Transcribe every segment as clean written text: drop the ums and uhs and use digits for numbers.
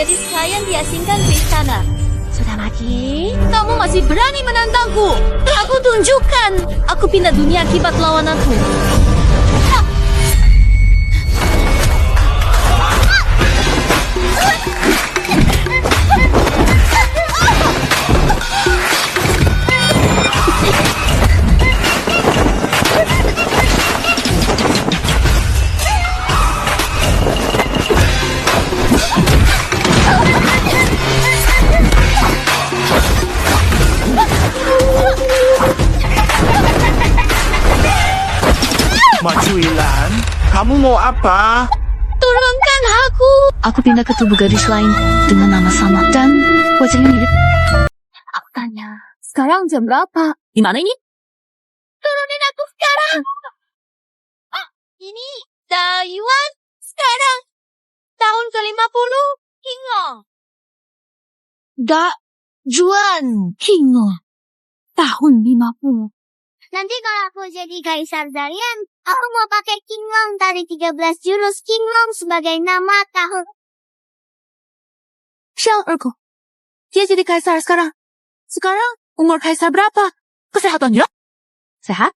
gadis kalian diasingkan ke istana. Sudah mati? Kamu masih berani menantangku? Aku tunjukkan. Aku pindah dunia akibat lawananku. Maju Ilan, kamu mau apa? Turunkan aku. Aku pindah ke tubuh gadis lain dengan nama sama dan wajahnya mirip. Aku tanya, Sekarang jam berapa? di mana ini? Turunin aku sekarang. Ini Taiwan sekarang. Tahun ke-50. Hingga. Juan Kingo. Tahun 50. Nanti kalau aku jadi kaisar Dalian, aku mau pakai Kinglong dari 13 jurus Kinglong sebagai nama tahun. Xiang Ergo. Dia jadi kaisar sekarang. Sekarang umur kaisar berapa? Kesehatannya? Sehat?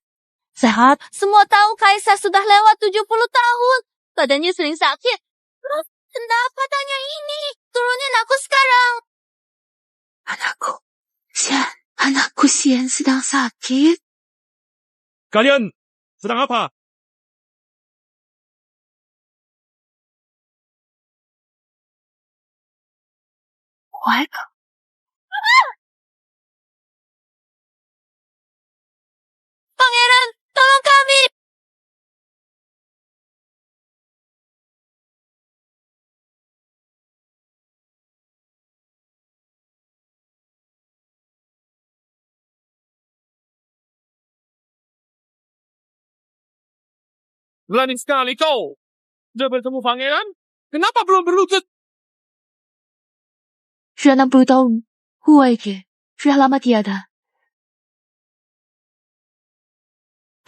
Sehat? Semua tahu Kaisar sudah lewat 70 tahun. Badannya sering sakit. Terus kenapa tanya ini? Turunin aku sekarang. Anakku Xian sedang sakit. Kalian sedang apa? What? Pangeran, tolong kami. Berani sekali kau. Sudah bertemu pangeran? Kenapa belum berlutut? Sudah 60 tahun. Huwaike. Sudah lama tiada.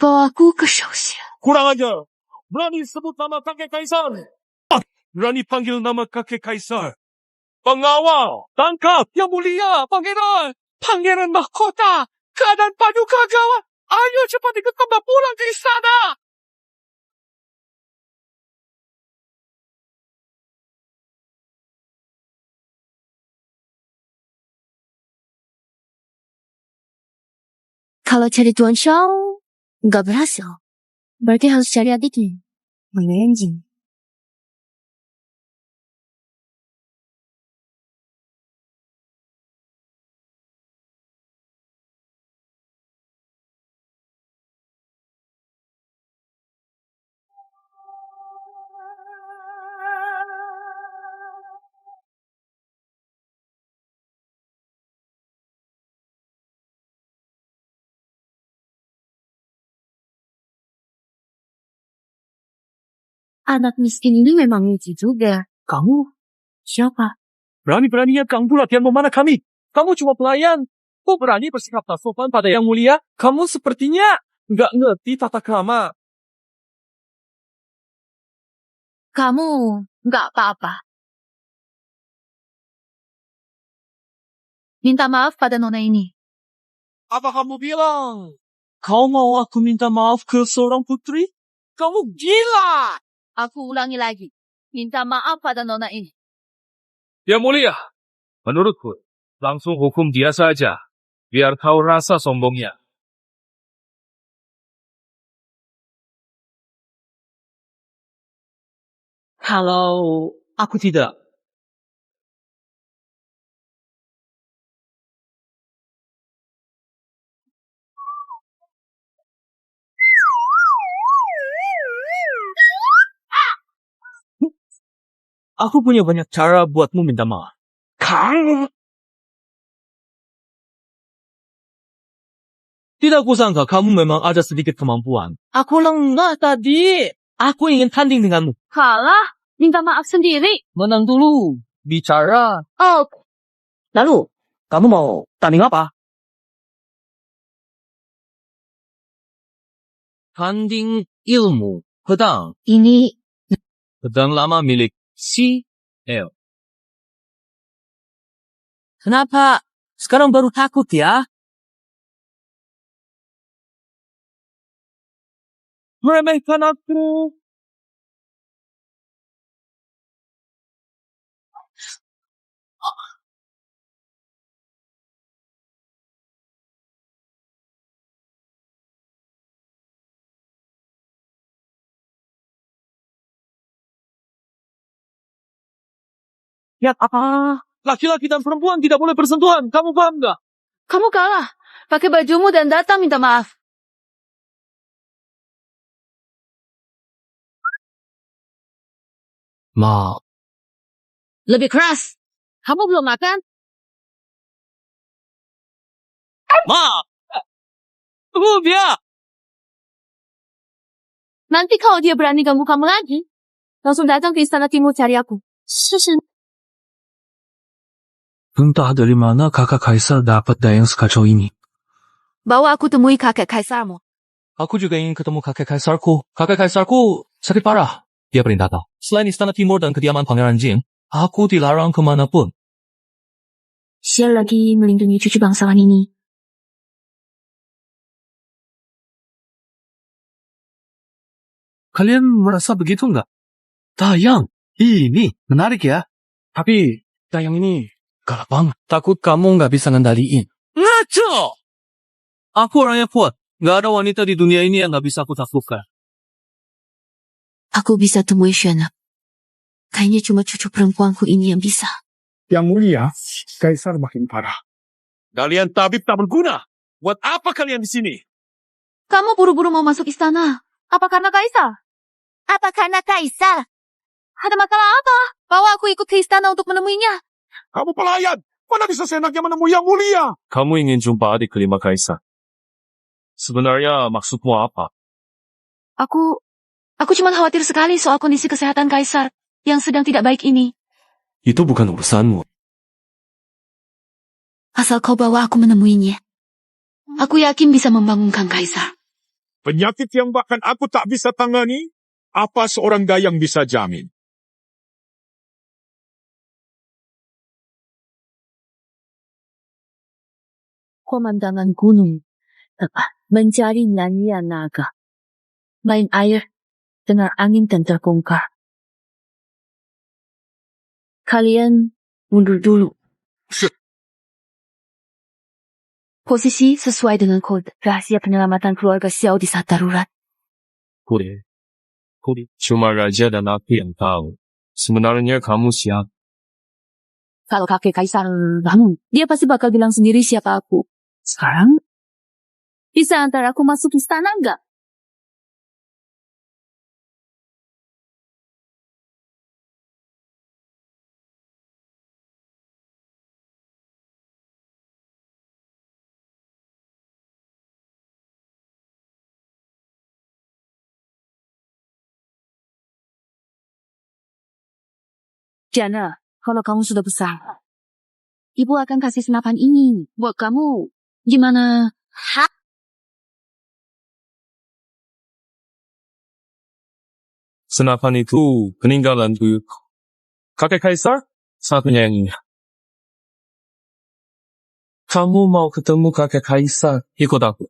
Bawa aku ke Shouxia. Kurang ajar. Berani sebut nama kakek kaisar. Berani panggil nama kakek kaisar. Pengawal, tangkap, yang mulia, pangeran. Pangeran mahkota. Keadaan paduka gawat. Ayo cepat dikembang pulang ke istana. Kalau cari Tuan Shao, nggak berhasil. Berarti harus cari adiknya. Mengenjing. Anak miskin ini memang lucu juga. Kamu Siapa? berani-beraninya kamu latihan memanah kami. Kamu cuma pelayan. Kau berani bersikap tak sopan pada yang mulia? Kamu sepertinya nggak ngerti tata krama. Kamu nggak apa-apa. Minta maaf pada nona ini. Apa kamu bilang? Kau mau aku minta maaf ke seorang putri? Kamu gila! Aku ulangi lagi. Minta maaf pada nona ini. Ya mulia, menurutku, langsung hukum dia saja. Biar kau rasa sombongnya. Kalau aku tidak. Aku punya banyak cara buatmu minta maaf. Kamu! Tidak kusangka kamu memang ada sedikit kemampuan. Aku lengah tadi. Aku ingin tanding denganmu. Kalah? Minta maaf sendiri. Menang dulu. Bicara. Oh, Lalu, kamu mau tanding apa? Tanding ilmu. Pedang. Ini Pedang lama milik Si El. Kenapa sekarang baru takut ya? Meremehkan aku. Lihat apa? Laki-laki dan perempuan tidak boleh bersentuhan. Kamu paham nggak? Kamu kalah. Pakai bajumu dan datang minta maaf. Ma. Lebih keras. Kamu belum makan? Ma! Tunggu dia! Nanti kalau dia berani ganggu kamu lagi, langsung datang ke Istana Timur cari aku. Entah dari mana kakak Kaisar dapat dayang sekacau ini. Bawa aku temui kakek kaisarmu. Aku juga ingin ketemu kakek Kaisarku. Kakek Kaisarku sakit parah. Dia perintah tahu. Selain Istana Timur dan kediaman Pangeran Jing, aku dilarang kemanapun. Dia lagi melindungi cucu bangsawan ini. Kalian merasa begitu nggak? Dayang, ini menarik ya. Tapi dayang ini galak banget. Takut kamu nggak bisa ngendaliin. Ngaco! Aku orangnya kuat. Nggak ada wanita di dunia ini yang nggak bisa aku taklukkan. Aku bisa temui Shana. Kayaknya cuma cucu perempuanku ini yang bisa. Yang mulia, Kaisar makin parah. Kalian tabib tak berguna. Buat apa kalian di sini? Kamu buru-buru mau masuk istana. Apa karena kaisar? Apa karena Kaisar? Ada masalah apa? Bawa aku ikut ke istana untuk menemuinya. Kamu pelayan. Mana bisa seenaknya menemui yang mulia? Kamu ingin jumpa adik kelima Kaisar. Sebenarnya maksudmu apa? Aku cuma khawatir sekali soal kondisi kesehatan kaisar yang sedang tidak baik ini. Itu bukan urusanmu. Asal kau bawa aku menemuinya. Aku yakin bisa membangunkan kaisar. Penyakit yang bahkan aku tak bisa tangani, apa seorang dayang bisa jamin? Pemandangan gunung, mencari Nanya naga, main air, dengar angin dan terbongkar. Kalian mundur dulu. Posisi sesuai dengan kode rahasia penyelamatan keluarga Xiao di saat darurat. Kode. Cuma raja dan aku yang tahu. Sebenarnya kamu siapa? Kalau kakek kaisar bangun, dia pasti bakal bilang sendiri siapa aku. Sekarang, bisa antar aku masuk istana nggak? Jana, kalau kamu sudah besar, ibu akan kasih senapan ini buat kamu. Gimana? Senapan itu peninggalan buyutku. Kakek Kaisar sangat menyayanginya. Kamu mau ketemu kakek Kaisar? Ikut aku.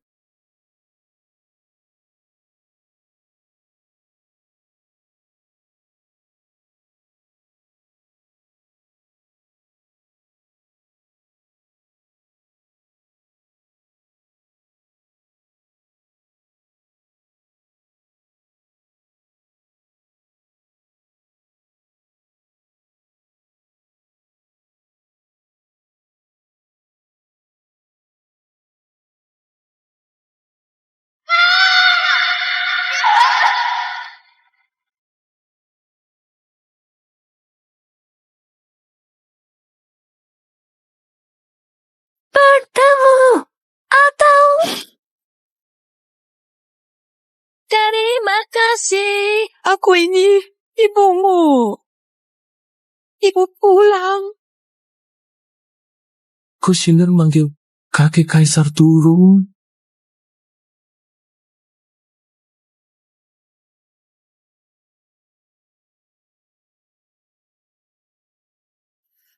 Bertemu atau terima kasih. Aku ini ibumu. Ibu pulang. Kushiner manggil kakek Kaisar turun.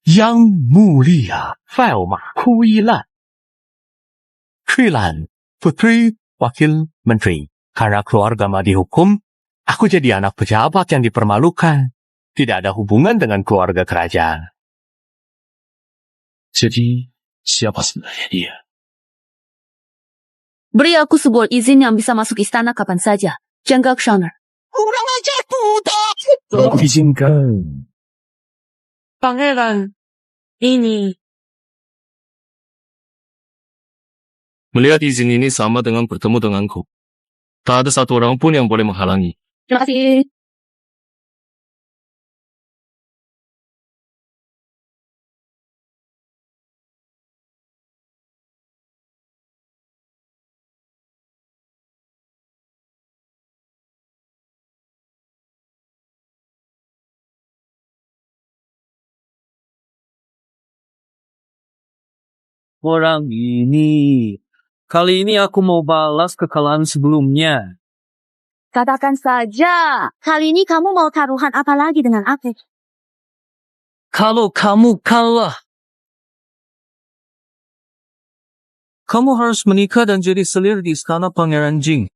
Yang Mulia Failma Kuilan. Kuilan, putri wakil menteri. Karena keluarga Ma dihukum, aku jadi anak pejabat yang dipermalukan. Tidak ada hubungan dengan keluarga kerajaan. Jadi, siapa sebenarnya dia? Beri aku sebuah izin yang bisa masuk istana kapan saja. Jenggak Shonner. Kurang ajar budak! Izinkan. Pangeran, ini. Melihat izin ini sama dengan bertemu denganku. Tak ada satu orang pun yang boleh menghalangi. Terima kasih. Orang ini. Kali ini aku mau balas kekalahan sebelumnya. Katakan saja. Kali ini kamu mau taruhan apa lagi dengan aku? Kalau kamu kalah, kamu harus menikah dan jadi selir di istana Pangeran Jing.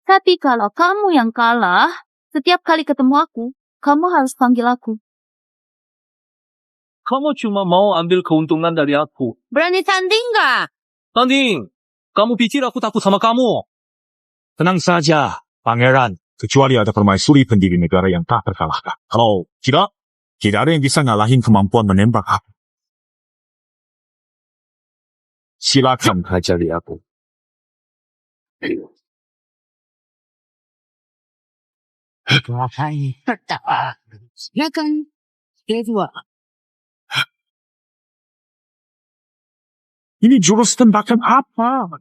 Tapi kalau kamu yang kalah, setiap kali ketemu aku, kamu harus panggil aku. Kamu cuma mau ambil keuntungan dari aku. Berani tanding nggak? Tanding, kamu pikir aku takut sama kamu? Tenang saja, Pangeran. Kecuali ada permaisuri pendiri negara yang tak terkalahkan. Kalau tidak ada yang bisa ngalahin kemampuan menembak aku. Silakan ajari aku. Pertama, silakan. Kedua, Ini jurus tembakan apa?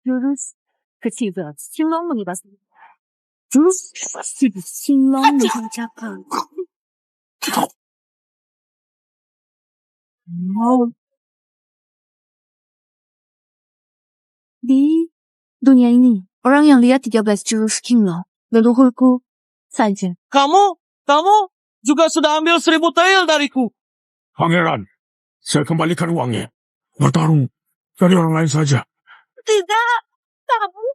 jurus ketiga, Silong mengibas. Jurus Silong mengucapkan. Di dunia ini, orang yang lihat 13 jurus Qinglong, leluhurku saja. Kamu juga sudah ambil 1000 tael dariku. Pangeran, saya kembalikan uangnya. Bertarung dari orang lain saja. Tidak, kamu.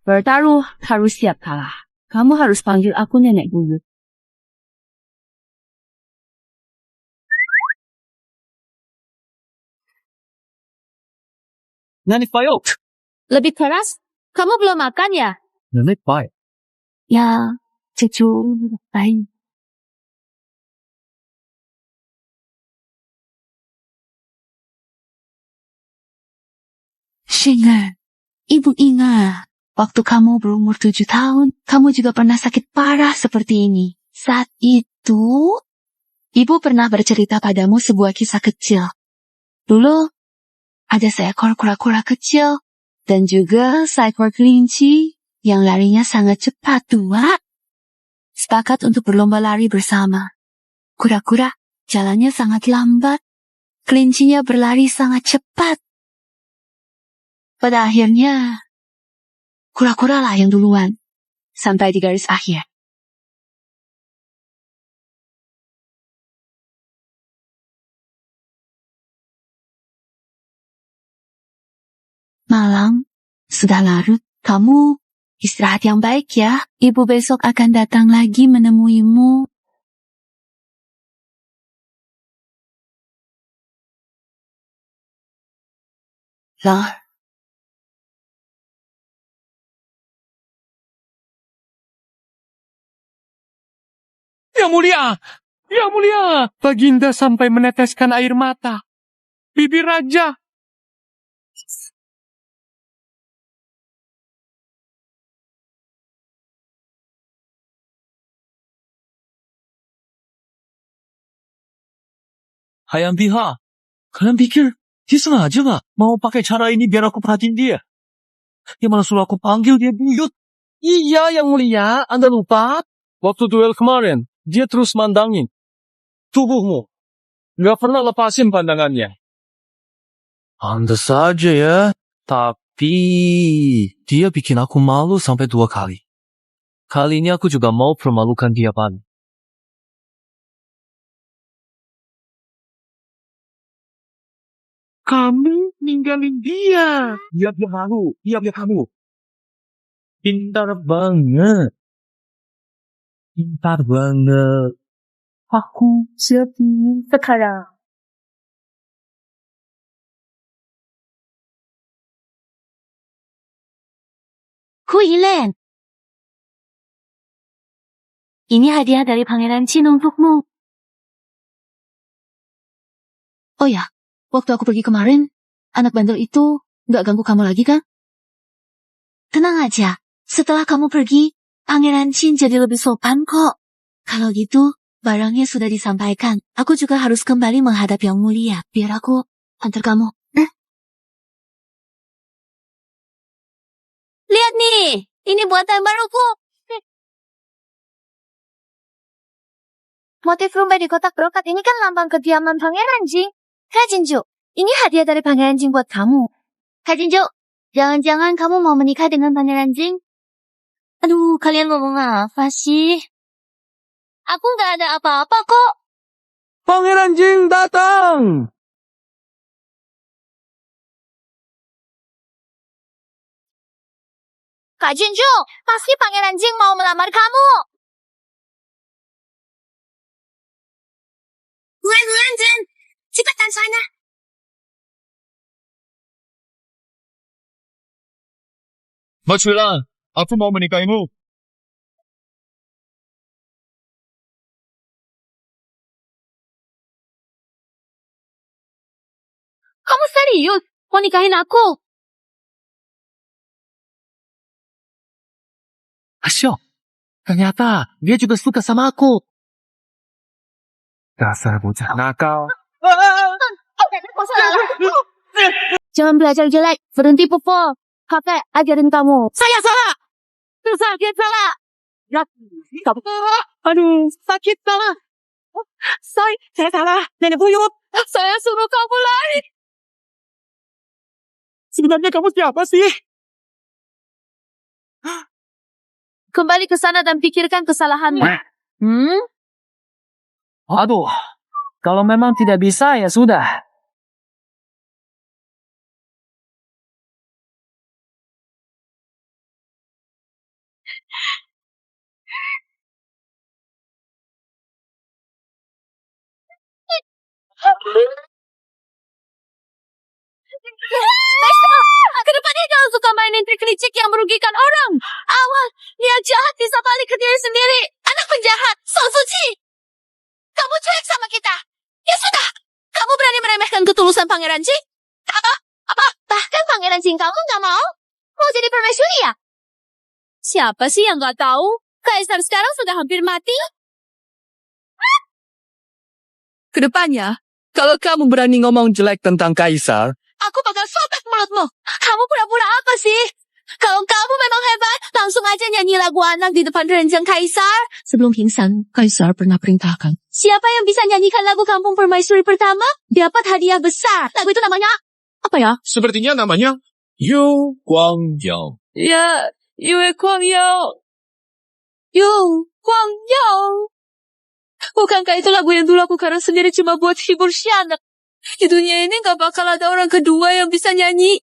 Bertaruh harus siap kalah. Kamu harus panggil aku nenek buyut. Nenek Payok. Lebih keras? Kamu belum makan ya? Nenek Payok. Ya, cucu baik. Shinger, ibu ingat, waktu kamu berumur 7 tahun, kamu juga pernah sakit parah seperti ini. Saat itu, ibu pernah bercerita padamu sebuah kisah kecil. Dulu, ada seekor kura-kura kecil, dan juga seekor kelinci yang larinya sangat cepat. Dua sepakat untuk berlomba lari bersama. Kura-kura jalannya sangat lambat, kelincinya berlari sangat cepat. Pada akhirnya, kura-kura lah yang duluan, sampai di garis akhir. Malam, sudah larut. Kamu istirahat yang baik ya. Ibu besok akan datang lagi menemuimu. Lah, Yang mulia! Yang mulia! Baginda sampai meneteskan air mata. Bibir raja. Hayam Biha, kalian pikir dia sengaja gak mau pakai cara ini biar aku perhatiin dia? Dia malah suruh aku panggil dia buyut. Iya, Yang Mulia, Anda lupa? Waktu duel kemarin, dia terus mandangin tubuhmu. Gak pernah lepasin pandangannya. Anda saja ya, tapi dia bikin aku malu sampai 2 kali. Kali ini aku juga mau permalukan dia, Pan. Kamu ninggalin dia. Dia malu. Dia kamu. Pintar banget. Pintar banget. Aku siapin sekarang. Kuilen. Ini hadiah dari Pangeran Jin untukmu. Oh ya, waktu aku pergi kemarin, anak bandel itu nggak ganggu kamu lagi kan? Tenang aja, setelah kamu pergi, Pangeran Jin jadi lebih sopan kok. Kalau gitu, barangnya sudah disampaikan. Aku juga harus kembali menghadap Yang Mulia. Biar aku antar kamu. Lihat nih, ini buatan baruku. Motif rumah di kotak brokat ini kan lambang kediaman Pangeran Jing. Kak Jinju, ini hadiah dari Pangeran Jing buat kamu. Kak Jinju, jangan-jangan kamu mau menikah dengan Pangeran Jing? Aduh, kalian ngomong apa sih? Aku nggak ada apa-apa kok. Pangeran Jing datang! Kak Jinju, pasti Pangeran Jing mau melamar kamu. Bulan Jin, cepetan sana. Matsula, aku mau menikahimu. Kamu serius? Mau nikahin aku? Asyok, ternyata dia juga suka sama aku. Dasar bocah nakal. Jangan belajar jelek, berhenti pupul. Kakek, ajarin kamu. Saya salah. Sakit salah. Ya, kamu. Aduh, sakit salah. Saya salah. Nenek buyut. Saya suruh kamu lari. Sebenarnya kamu siapa sih? Kembali ke sana dan pikirkan kesalahanmu. Aduh, kalau memang tidak bisa ya sudah. Mesha, kedepannya jangan suka mainin trik licik yang merugikan orang. Awas, niat jahat bisa balik ke diri sendiri. Anak penjahat, Song Suci. Kamu cuek sama kita. Ya sudah, kamu berani meremehkan ketulusan Pangeran Jing? Apa? Bahkan Pangeran Jing kamu nggak mau? Mau jadi permaisuri ya? Siapa sih yang nggak tahu? Kaisar sekarang sudah hampir mati. Kedepannya, kalau kamu berani ngomong jelek tentang Kaisar, Aku bakal sobek mulutmu. Kamu pura-pura apa sih? Kalau kamu memang hebat, langsung aja nyanyi lagu anak di depan Renjang Kaisar. Sebelum pingsan, Kaisar pernah perintahkan. Siapa yang bisa nyanyikan lagu Kampung Permaisuri pertama, dapat hadiah besar. Lagu itu namanya apa ya? Sepertinya namanya Yu Guangyao. Ya, Yue Guangyao. Yu Guangyao. Bukankah itu lagu yang dulu aku karang sendiri cuma buat hibur si anak? Di dunia ini gak bakal ada orang kedua yang bisa nyanyi.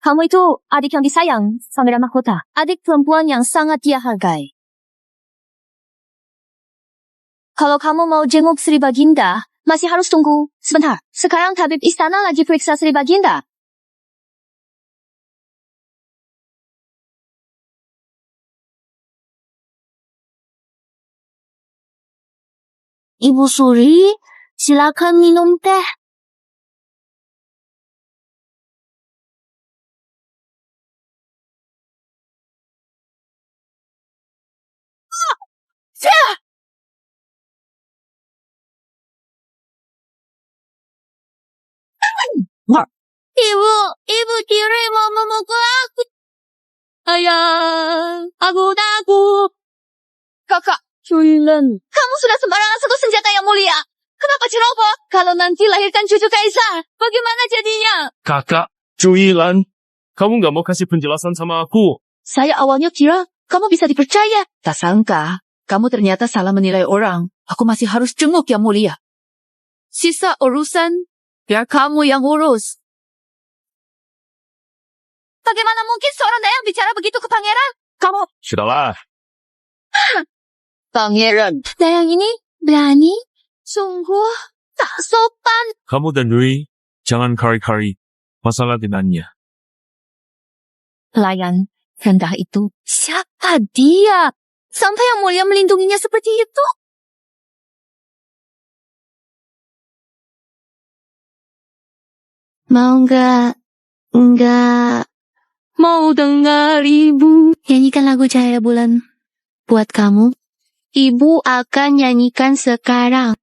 Kamu itu adik yang disayang, Pangeran Mahkota. Adik perempuan yang sangat dia hargai. Kalau kamu mau jenguk Sri Baginda, masih harus tunggu. Sebentar, sekarang tabib istana lagi periksa Sri Baginda. Ibu Suri, silakan minum teh. Ibu kiri mau memukul aku. Ayah, aku takut. Kakak, Cuilen. Kamu sudah sembarangan sentuh senjata yang mulia. Kenapa ceroboh? Kalau nanti lahirkan cucu kaisar, bagaimana jadinya? Kakak, Cuilan, kamu nggak mau kasih penjelasan sama aku? Saya awalnya kira kamu bisa dipercaya. Tak sangka, kamu ternyata salah menilai orang. Aku masih harus jenguk Yang Mulia. Sisa urusan, biar kamu yang urus. Bagaimana mungkin seorang dayang bicara begitu ke pangeran? Kamu, Sudahlah. pangeran. Dayang ini berani? Sungguh tak sopan. Kamu dan Nui, jangan kari-kari masalah dengannya. Pelayan rendah itu. Siapa dia? Sampai Yang Mulia melindunginya seperti itu? Mau nggak Mau dengar ibu? nyanyikan lagu Cahaya Bulan buat kamu? Ibu akan nyanyikan sekarang.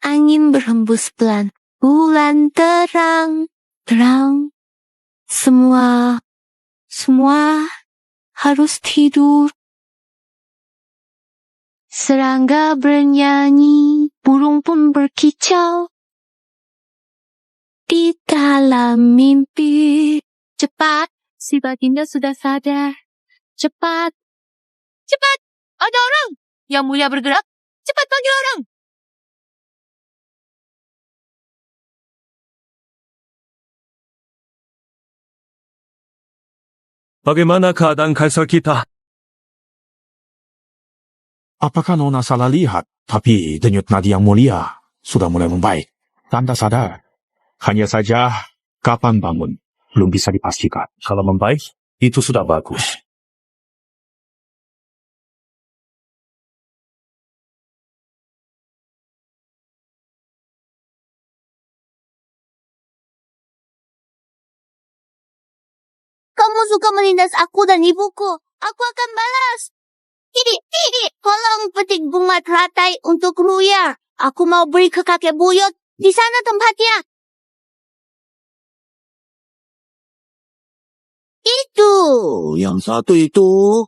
Angin berhembus pelan, bulan terang, terang. Semua harus tidur. Serangga bernyanyi, burung pun berkicau. Di dalam mimpi, cepat, si baginda sudah sadar. Cepat, Cepat! Ada orang! Yang Mulia bergerak. Cepat panggil orang! Bagaimana keadaan kaisar kita? Apakah Nona salah lihat? Tapi denyut nadi Yang Mulia sudah mulai membaik. Tanda sadar. Hanya saja, kapan bangun? Belum bisa dipastikan. Kalau membaik, itu sudah bagus. kamu suka menindas aku dan ibuku. Aku akan balas. Tidak, tolong petik bunga teratai untuk Ruya. Aku mau beri ke kakek buyut. Di sana tempatnya. Itu. Yang satu itu.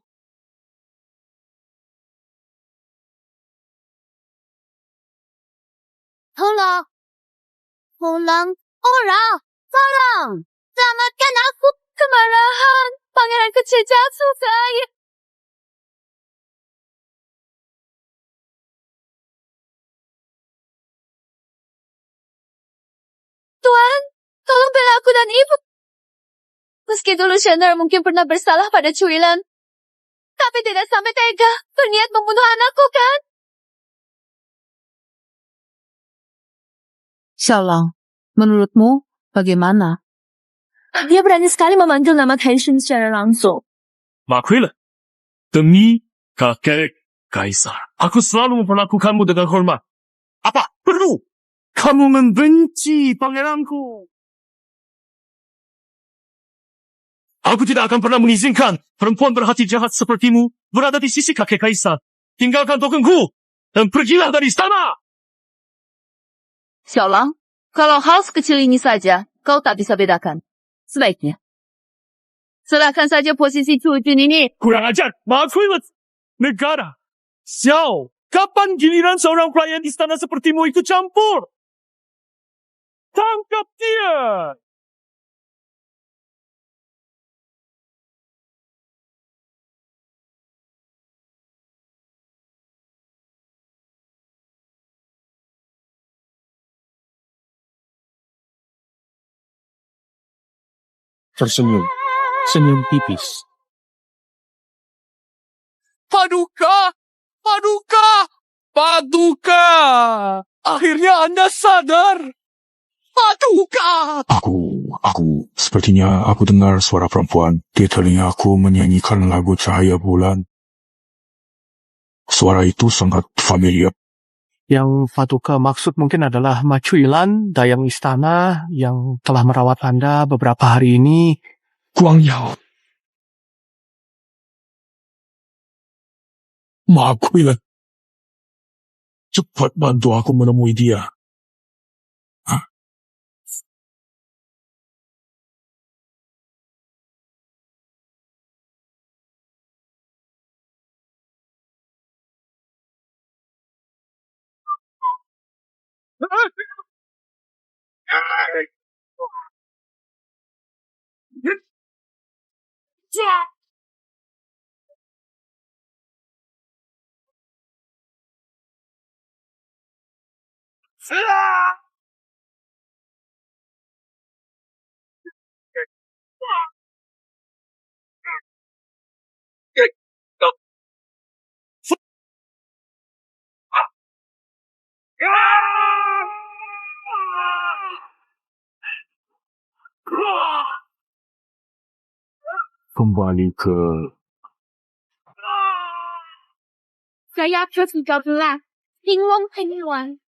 Tolong, tolong. Selamatkan aku. Kemarahan! Pangeran kecil jatuh ke air. Tuan, tolong bela aku dan ibu. Meski dulu Shenner mungkin pernah bersalah pada Cuilan, tapi tidak sampai tega berniat membunuh anakku kan? Xiaolang, menurutmu bagaimana? Dia berani sekali memanggil nama Kenshin secara langsung. Makwila, demi kakek kaisar, aku selalu memperlakukanmu dengan hormat. Apa perlu kamu membenci pangeranku? Aku tidak akan pernah mengizinkan perempuan berhati jahat sepertimu berada di sisi kakek kaisar. Tinggalkan tokengku dan pergilah dari istana. Xiaolang, kalau hal sekecil ini saja kau tak bisa bedakan. Sebaiknya serahkan saja posisi Cujun ini. Kurang ajar, Makwila. Negara. Xiao, kapan giliran seorang pelayan istana sepertimu ikut campur? Tangkap dia! Tersenyum. Senyum tipis. Paduka! Paduka! Paduka! Akhirnya Anda sadar! Paduka! Aku, sepertinya aku dengar suara perempuan. Di telingaku menyanyikan lagu Cahaya Bulan. Suara itu sangat familiar. Yang Paduka maksud mungkin adalah Ma Cuilan, dayang istana yang telah merawat Anda beberapa hari ini. Guang Yao. Ma Kuilan. Cepat bantu aku menemui dia. Kembali ke... Saya ke-13. Hinglong Penyuan.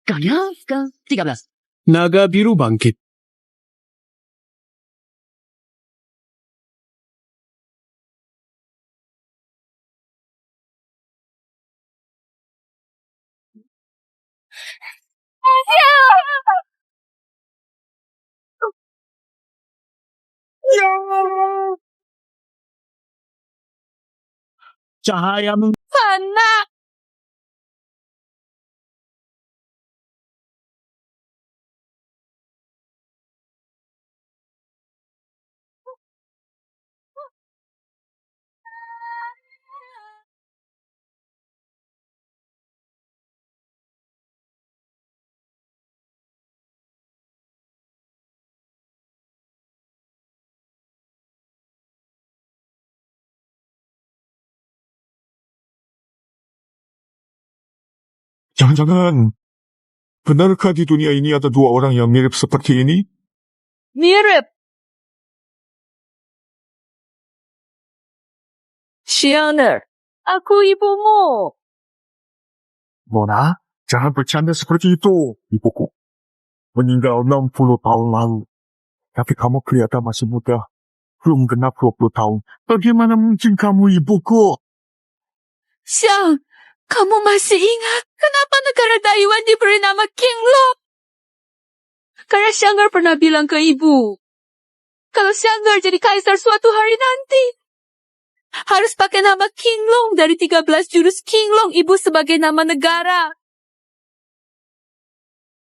Kalian ke-13. Naga biru bangkit. Cahaya Pana! Jangan-jangan, benarkah di dunia ini ada dua orang yang mirip seperti ini? Mirip. Xianer, aku ibumu. Mona, jangan bercanda seperti itu, ibuku. Meninggal 60 tahun lalu. Tapi kamu kelihatan masih muda. Belum genap 20 tahun. Bagaimana mungkin kamu ibuku? Xiang, kamu masih ingat kenapa negara Taiwan diberi nama Qinglong? Karena Xiang'er pernah bilang ke ibu, kalau Xiang'er jadi kaisar suatu hari nanti, harus pakai nama Qinglong dari 13 jurus Qinglong ibu sebagai nama negara.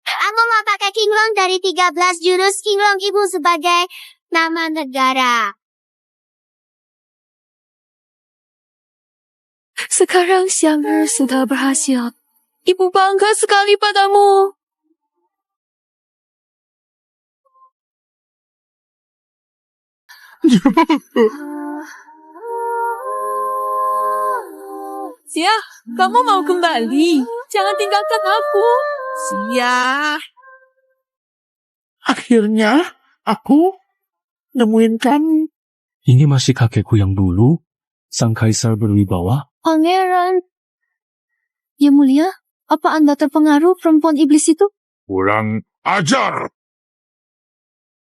Aku mau pakai Qinglong dari 13 jurus Qinglong ibu sebagai nama negara. Sekarang Xiang'er sudah berhasil. Ibu bangga sekali padamu. Xia, kamu mau kembali? Jangan tinggalkan aku. Xia. Akhirnya, aku nemuin kamu. Ini masih kakekku yang dulu, sang kaisar berwibawa. Pangeran. Ya mulia, apa Anda terpengaruh perempuan iblis itu? Kurang ajar!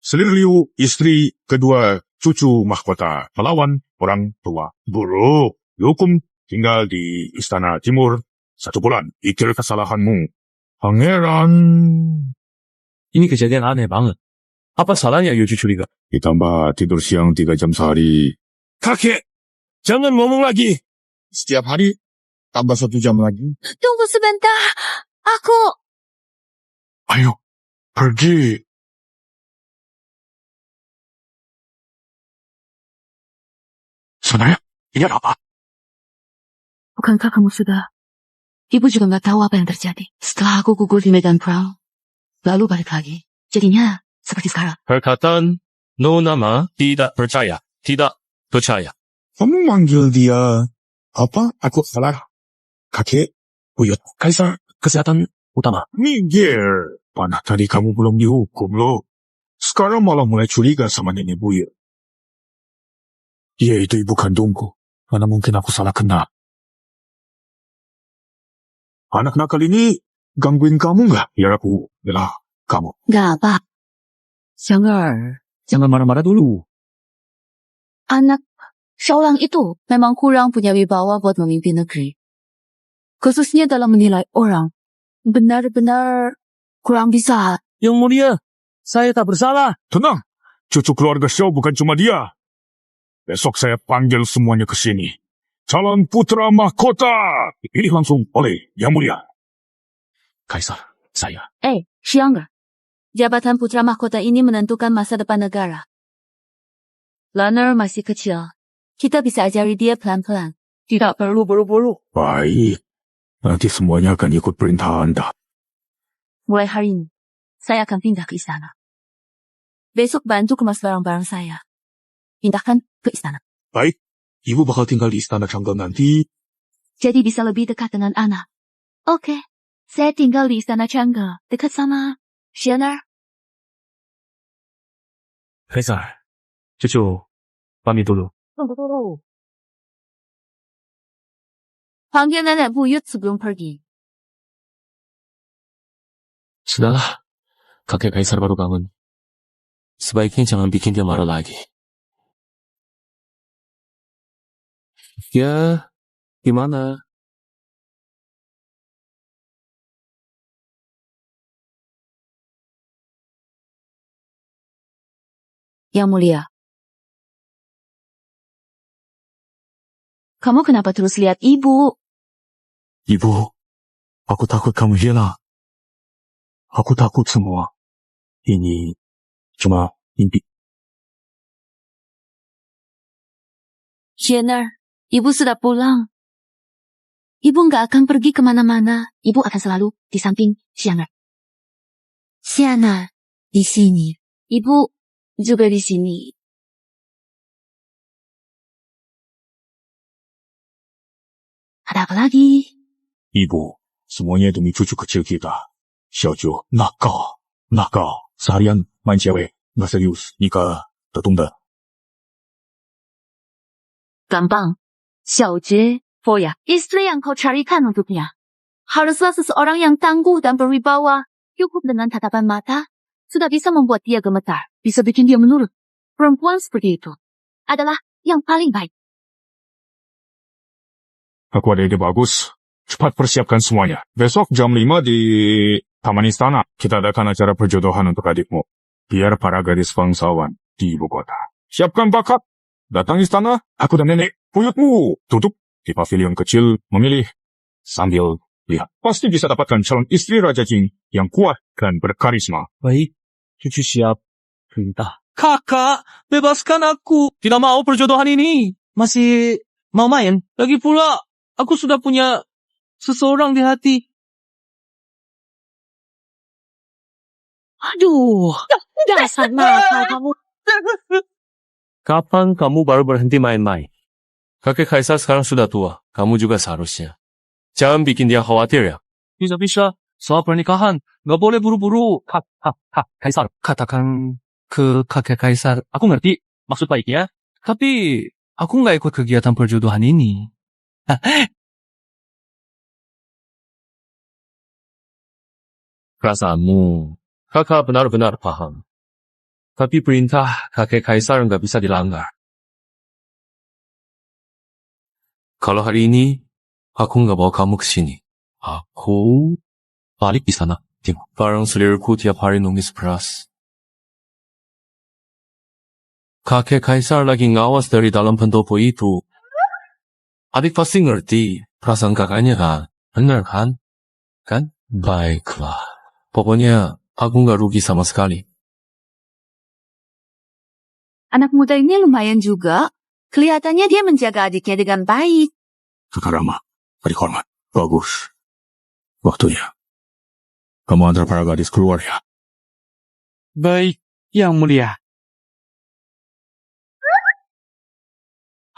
Selin Liu, istri kedua cucu mahkota, melawan orang tua. Buruk. Hukum tinggal di Istana Timur 1 bulan. Pikir kesalahanmu. Pangeran. Ini kejadian aneh banget. Apa salahnya Yuji curiga? Ditambah tidur siang 3 jam sehari. Kakek, jangan ngomong lagi. Setiap hari, tambah 1 jam lagi. Tunggu sebentar. Aku... Ayo, pergi. Sebenarnya, ini ada apa? Bukankah kamu sudah? Ibu juga nggak tahu apa yang terjadi. Setelah aku gugur di medan perang, lalu balik lagi. Jadinya seperti sekarang. Perkataan no nama tidak percaya. Tidak percaya. Kamu manggil dia apa? Aku salah. Kakek, buyut, kaisar, Kesehatan utama. minggir. Panah tadi kamu belum dihukum loh. Sekarang malah mulai curiga sama nenek buyut. Dia itu ibu kandungku. Mana mungkin aku salah kenal. Anak nakal ini gangguin kamu nggak? Biar aku bela kamu. Nggak apa. Xiang'er, jangan marah-marah dulu. Anak seorang itu memang kurang punya wibawa buat memimpin negeri. Khususnya dalam menilai orang. Benar-benar kurang bisa. Yang mulia, saya tak bersalah. Tenang, cucu keluarga Xiao bukan cuma dia. Besok saya panggil semuanya ke sini. Calon putra mahkota dipilih langsung oleh Yang Mulia. Kaisar, saya. Xiangga. Jabatan putra mahkota ini menentukan masa depan negara. Leonard masih kecil. Kita bisa ajari dia pelan-pelan. Tidak perlu buru-buru. Baik, nanti semuanya akan ikut perintah Anda. Mulai hari ini, saya akan pindah ke istana. Besok bantu kemas barang-barang saya. Pindahkan ke istana. Baik, Ibu bakal tinggal di istana Changge nanti. Jadi bisa lebih dekat dengan anak. Oke, saya tinggal di istana Changge, dekat sama Xianer. Kaisar, cucu, pamit dulu. Panggil nenek buyut sebelum pergi. Sudahlah, kakek Kaisar baru bangun. Sebaiknya jangan bikin dia marah lagi. Ya, gimana? Yang Mulia. Kamu kenapa terus lihat ibu? Ibu, aku takut kamu hilang. Aku takut semua. Ini cuma mimpi. Xianer, ibu sudah pulang. Ibu nggak akan pergi kemana-mana. Ibu akan selalu di samping Xianer. Xianer, di sini. Ibu juga di sini. Ada apa lagi? Ibu, semuanya demi cucu kecil kita. Xiaoju, nakal. Seharian main cewek, nggak serius, nikah, tertunda. Gampang. Xiaojie, Foya, istri yang kau carikan untuknya. Haruslah seseorang yang tangguh dan berwibawa. Cukup dengan tatapan mata, sudah bisa membuat dia gemetar. Bisa bikin dia menurut. Perempuan seperti itu adalah yang paling baik. Aku ada ide bagus. Cepat persiapkan semuanya. Besok jam 5 di Taman Istana, kita adakan acara perjodohan untuk adikmu. Biar para gadis bangsawan di ibu kota. Siapkan bakat. Datang istana, aku dan nenek buyutmu. Duduk di pavilion kecil, memilih sambil lihat. Pasti bisa dapatkan calon istri Raja Jing yang kuat dan berkarisma. Baik, cucu siap. Perintah. Kakak, bebaskan aku. Tidak mau perjodohan ini. Masih mau main? Lagi pula, aku sudah punya seseorang di hati. Aduh. Dasar nakal kamu. Kapan kamu baru berhenti main-main? Kakek Kaisar sekarang sudah tua. Kamu juga seharusnya. Jangan bikin dia khawatir ya. Bisa-bisa. Soal pernikahan, nggak boleh buru-buru. Kaisar, katakan ke kakek Kaisar. Aku ngerti maksud baiknya. Tapi, aku nggak ikut kegiatan perjodohan ini. Perasaanmu, kakak benar-benar paham. Tapi perintah kakek Kaisar nggak bisa dilanggar. Kalau hari ini, aku nggak bawa kamu ke sini. Aku balik di sana. Barang selirku tiap hari nulis beras. Kakek Kaisar lagi ngawas dari dalam pendopo itu. Adik pasti ngerti perasaan kakaknya kan? Bener kan? Kan? Baiklah. Pokoknya aku nggak rugi sama sekali. Anak muda ini lumayan juga. Kelihatannya dia menjaga adiknya dengan baik. Kakak Rama, adik hormat. Bagus. Waktunya. Kamu antar para gadis keluar ya. Baik, Yang Mulia.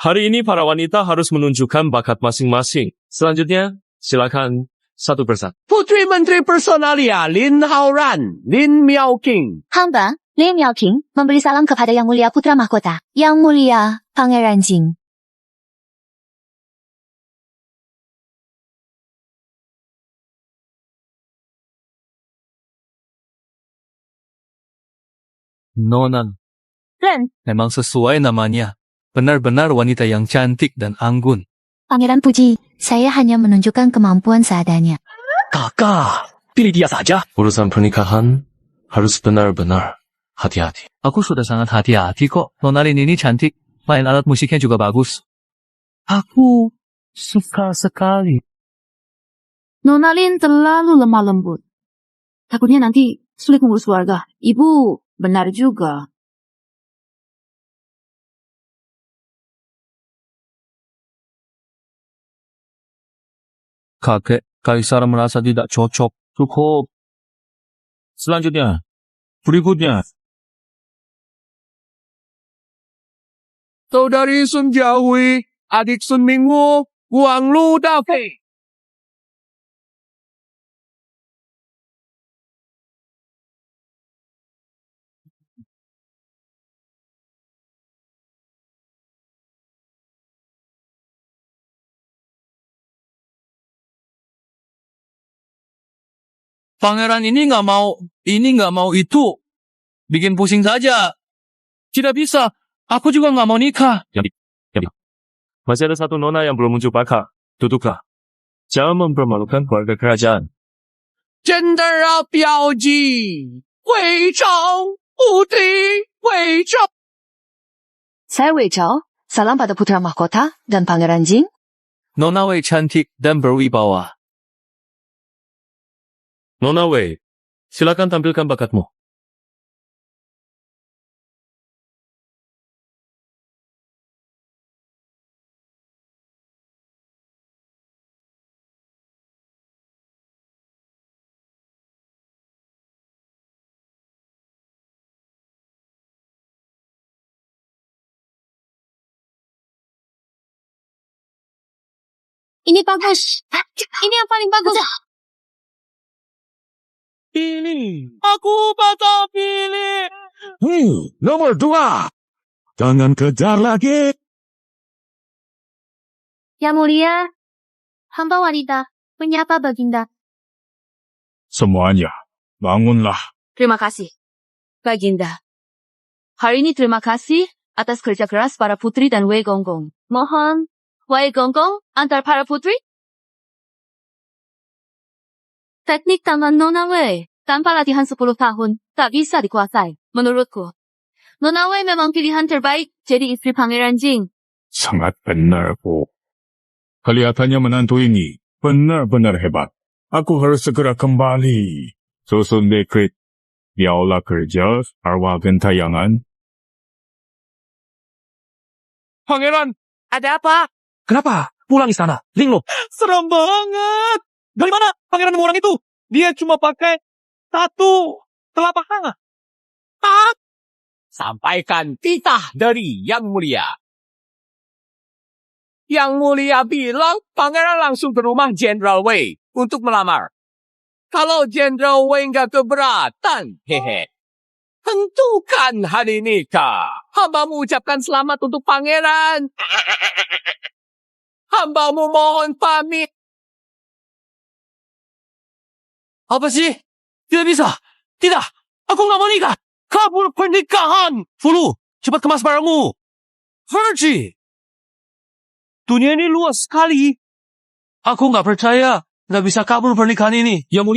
Hari ini para wanita harus menunjukkan bakat masing-masing. Selanjutnya, silakan satu persatu. Putri Menteri Personalia Lin Haoran, Lin Miaoqing. Hamba, Lin Miaoqing, memberi salam kepada Yang Mulia Putra Mahkota. Yang Mulia, Pangeran Jing. Nona, Ren, memang sesuai namanya. benar-benar wanita yang cantik dan anggun. Pangeran Puji, saya hanya menunjukkan kemampuan seadanya. Kakak, pilih dia saja. Urusan pernikahan harus benar-benar hati-hati. Aku sudah sangat hati-hati kok. Nona Lin ini cantik, main alat musiknya juga bagus. Aku suka sekali. Nona Lin terlalu lemah lembut. Takutnya nanti sulit mengurus keluarga. Ibu, benar juga. Kakek Kaisar merasa tidak cocok. Cukup. Selanjutnya, berikutnya. Saudari Sun Jiahui, adik Sun Mingwu, Guang Lu Dafei. Pangeran ini nggak mau itu. Bikin pusing saja. Tidak bisa. Aku juga nggak mau nikah. Masih ada satu nona yang belum muncul bakal. Duduklah. Jangan mempermalukan keluarga kerajaan. Jenderal Biaoji, Wei Zhao, Putri Wei Zhao. Saya Wei Chao, salam pada putra mahkota dan Pangeran Jing. Nona Wei cantik dan berwibawa. Nona Wei, silakan tampilkan bakatmu. Ini bagus. Ini yang paling bagus. Pilih. Aku patah pilih. Nomor 2. Jangan kejar lagi. Yang mulia, hamba wanita menyapa Baginda. Semuanya, bangunlah. Terima kasih, Baginda. Hari ini terima kasih atas kerja keras para putri dan Wei Gonggong. Mohon, Wei Gonggong antar para putri. Teknik tangan Nona Wei tanpa latihan 10 tahun tak bisa dikuasai, menurutku. Nona Wei memang pilihan terbaik jadi istri Pangeran Jing. Sangat benar, Bu. Kelihatannya menantu ini benar-benar hebat. Aku harus segera kembali. Susun dekret. Biarlah kerja arwah gentayangan. Pangeran, ada apa? Kenapa? Pulang istana. Linglong. Seram banget. Dari mana pangeran orang itu? Dia cuma pakai satu telapak tangan. Sampaikan titah dari Yang Mulia. Yang Mulia bilang pangeran langsung ke rumah Jenderal Wei untuk melamar. Kalau Jenderal Wei nggak keberatan, tentukan hari nikah. Hambamu ucapkan selamat untuk pangeran. Hambamu mohon pamit. Apa sih? Tidak bisa. Tidak. Aku nggak mau nikah. Kabur pernikahan. Fulu, cepat kemas barangmu. Virgie. Dunia ini luas sekali. Aku nggak percaya. Nggak bisa kabur pernikahan ini. Yang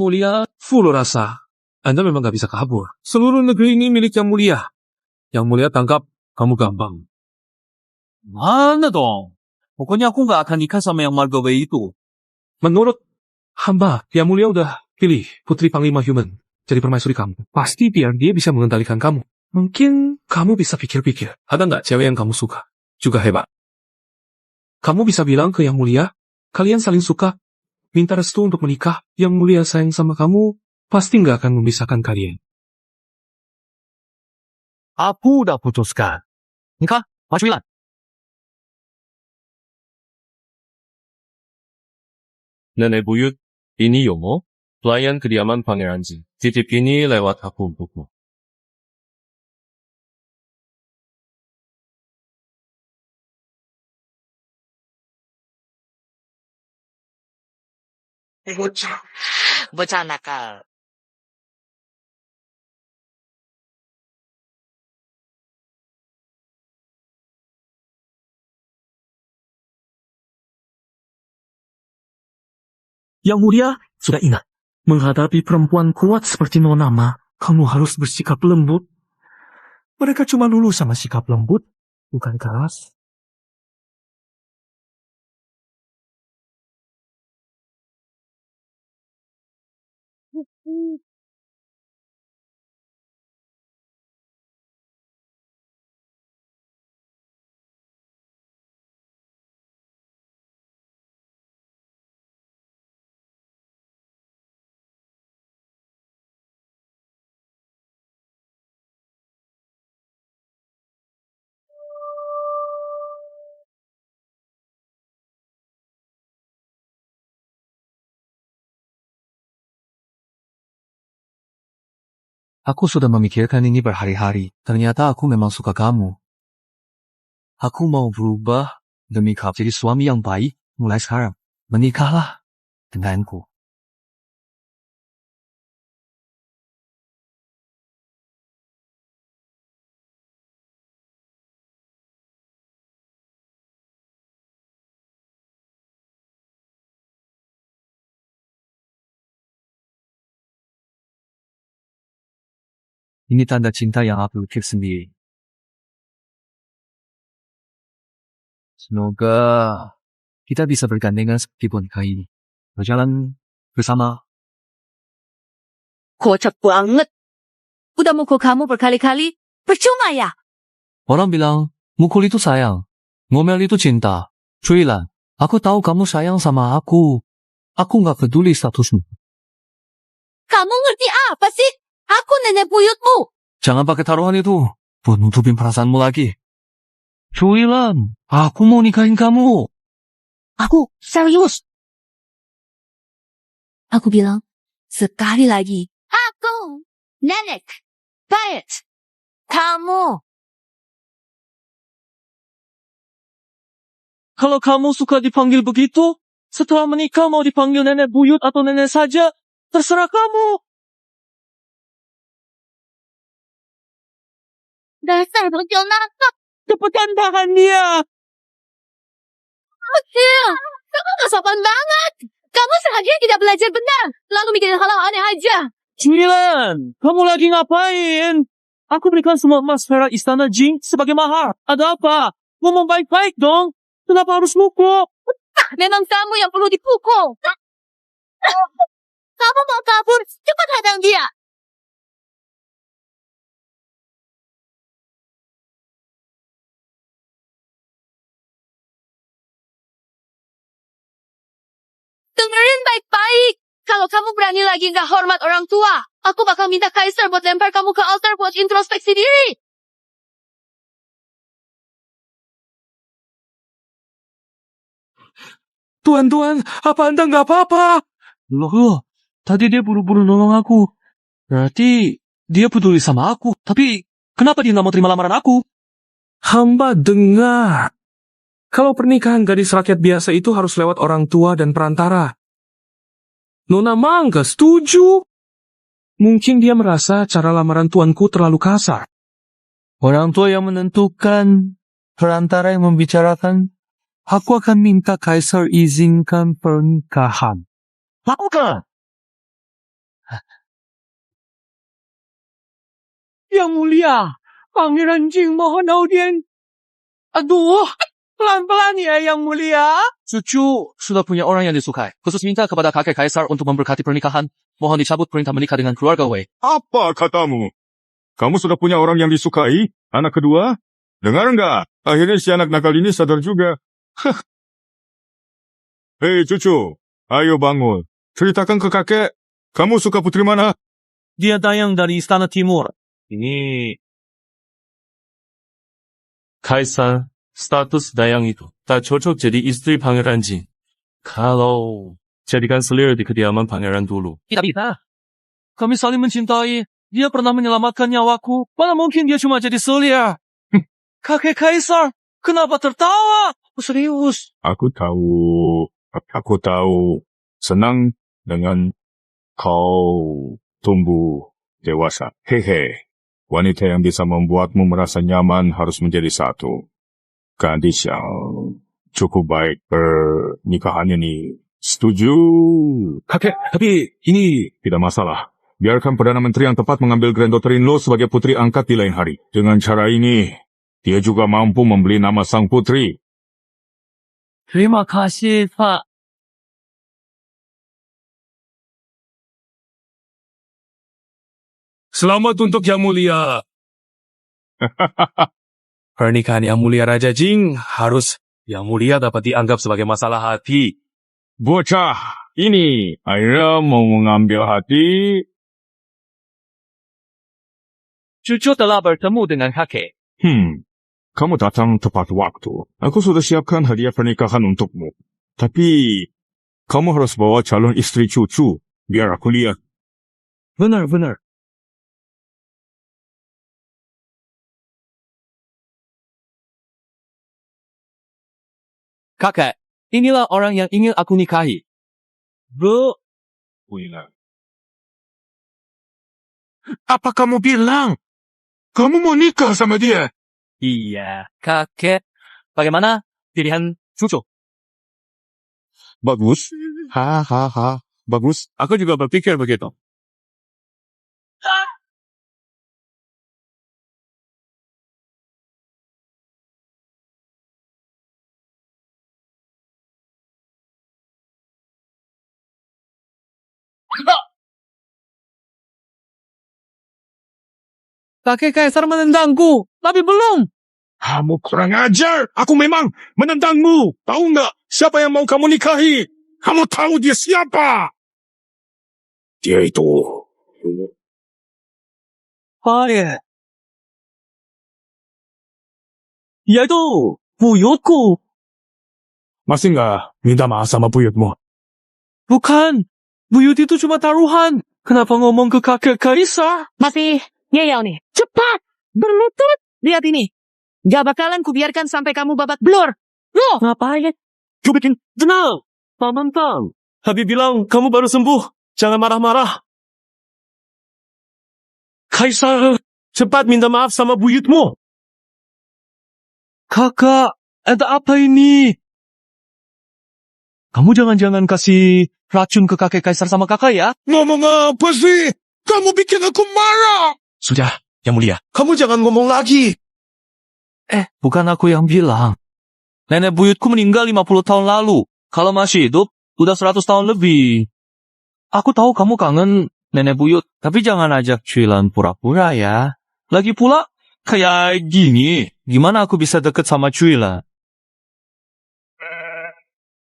Mulia, Fulu rasa Anda memang nggak bisa kabur. Seluruh negeri ini milik Yang Mulia. Yang Mulia tangkap kamu gampang. Mana dong? Pokoknya aku nggak akan nikah sama yang Margo Wei itu. Menurut hamba, Yang Mulia udah pilih Putri Panglima Human jadi permaisuri kamu. Pasti biar dia bisa mengendalikan kamu. Mungkin kamu bisa pikir-pikir, ada nggak cewek yang kamu suka? Juga hebat. Kamu bisa bilang ke Yang Mulia, kalian saling suka, minta restu untuk menikah. Yang Mulia sayang sama kamu, pasti nggak akan memisahkan kalian. Aku udah putuskan. Nikah, Mas Nenek buyut, ini Yomo, pelayan kediaman Pangeran Jin. Titip ini lewat aku untukmu. Bocah nakal. Yang mulia, sudah ingat. Menghadapi perempuan kuat seperti Nona Ma, kamu harus bersikap lembut. Mereka cuma lulus sama sikap lembut, bukan keras. Aku sudah memikirkan ini berhari-hari. Ternyata aku memang suka kamu. Aku mau berubah demi kamu jadi suami yang baik mulai sekarang. Menikahlah denganku. Ini tanda cinta yang aku lukis sendiri. Semoga kita bisa bergandengan seperti boneka ini. Berjalan bersama. Kocak banget. Udah mukul kamu berkali-kali, percuma ya? Orang bilang, mukul itu sayang. Ngomel itu cinta. Cuilan, aku tahu kamu sayang sama aku. Aku gak peduli statusmu. Kamu ngerti apa sih? Aku nenek buyutmu. Jangan pakai taruhan itu. Buat nutupin perasaanmu lagi. Cuilan, aku mau nikahin kamu. Aku serius. Aku bilang, sekali lagi. Aku, nenek, buyut. Kamu. Kalau kamu suka dipanggil begitu, setelah menikah mau dipanggil nenek buyut atau nenek saja, terserah kamu. Dasar bocil nakal. Cepetan tahan dia. Bocil, kamu gak sopan banget. Kamu sengaja tidak belajar benar. Lalu mikirin hal aneh aja. Cuilan, kamu lagi ngapain? Aku berikan semua emas perak istana Jing sebagai mahar. Ada apa? Ngomong baik-baik dong. Kenapa harus mukul? Memang kamu yang perlu dipukul. Kamu mau kabur, cepat hadang dia. Dengerin baik-baik. Kalau kamu berani lagi gak hormat orang tua, aku bakal minta Kaisar buat lempar kamu ke altar buat introspeksi diri. Tuan, apa Anda nggak apa-apa? Loh, tadi dia buru-buru nolong aku. Berarti dia peduli sama aku. Tapi kenapa dia nggak mau terima lamaran aku? Hamba dengar. Kalau pernikahan gadis rakyat biasa itu harus lewat orang tua dan perantara. Nona Ma nggak setuju. Mungkin dia merasa cara lamaran tuanku terlalu kasar. Orang tua yang menentukan, perantara yang membicarakan. Aku akan minta Kaisar izinkan pernikahan. Lakukan! Yang mulia, Pangeran Jing mohon audien. Aduh, pelan-pelan ya Yang mulia. Cucu sudah punya orang yang disukai. Khusus minta kepada kakek Kaisar untuk memberkati pernikahan. Mohon dicabut perintah menikah dengan keluarga Wei. Apa katamu? Kamu sudah punya orang yang disukai? Anak kedua? Dengar enggak? Akhirnya si anak nakal ini sadar juga. Hei cucu, ayo bangun. Ceritakan ke kakek, kamu suka putri mana? Dia Dayang dari Istana Timur. Ini Kaisar, status Dayang itu tak cocok jadi istri Pangeran Jin. Kalau jadikan selir di kediaman Pangeran dulu. Tidak bisa. Kami saling mencintai. Dia pernah menyelamatkan nyawaku. Mana mungkin dia cuma jadi selir. Kakek Kaisar, kenapa tertawa? Serius. Aku tahu. Senang dengan kau tumbuh dewasa. Hehe. Wanita yang bisa membuatmu merasa nyaman harus menjadi satu. Gadis yang cukup baik pernikahan ini Setuju. Kakek, tapi ini... Tidak masalah. Biarkan Perdana Menteri yang tepat mengambil Granddaughter-in-law sebagai putri angkat di lain hari. Dengan cara ini, dia juga mampu membeli nama sang putri. Terima kasih, Pak. Selamat untuk Yang Mulia. Pernikahan Yang Mulia Raja Jing harus Yang Mulia dapat dianggap sebagai masalah hati. Bocah, ini Aira mau mengambil hati. Cucu telah bertemu dengan kakek. Kamu datang tepat waktu. Aku sudah siapkan hadiah pernikahan untukmu. Tapi, kamu harus bawa calon istri cucu. Biar aku lihat. Benar. Kakek, inilah orang yang ingin aku nikahi. Bro, Apa kamu bilang? Kamu mau nikah sama dia? iya, kakek. Bagaimana pilihan cucu? Bagus. Bagus. Aku juga berpikir begitu. Kakek Kaisar menendangku, tapi belum. Kamu kurang ajar. Aku memang menentangmu. Tahu nggak siapa yang mau kamu nikahi? Kamu tahu dia siapa? Dia itu. Pak, yaitu buyutku. Masih nggak minta maaf sama buyutmu? Bukan, buyut itu cuma taruhan. Kenapa ngomong ke kakek Kaisar? Masih ngeyel nih. Cepat! Berlutut! Lihat ini. Gak bakalan kubiarkan sampai kamu babak belur. Loh! Ngapain? Ku bikin tenang. Paman Tang. Habib bilang kamu baru sembuh. Jangan marah-marah. Kaisar, cepat minta maaf sama buyutmu. Kakak, ada apa ini? Kamu jangan-jangan kasih racun ke kakek Kaisar sama kakak ya? Ngomong apa sih? Kamu bikin aku marah. Sudah, Yang Mulia. Kamu jangan ngomong lagi. Bukan aku yang bilang. Nenek buyutku meninggal 50 tahun lalu. Kalau masih hidup, udah 100 tahun lebih. Aku tahu kamu kangen nenek buyut, tapi jangan ajak Cuilan pura-pura ya. Lagi pula, kayak gini, gimana aku bisa deket sama Cuilan?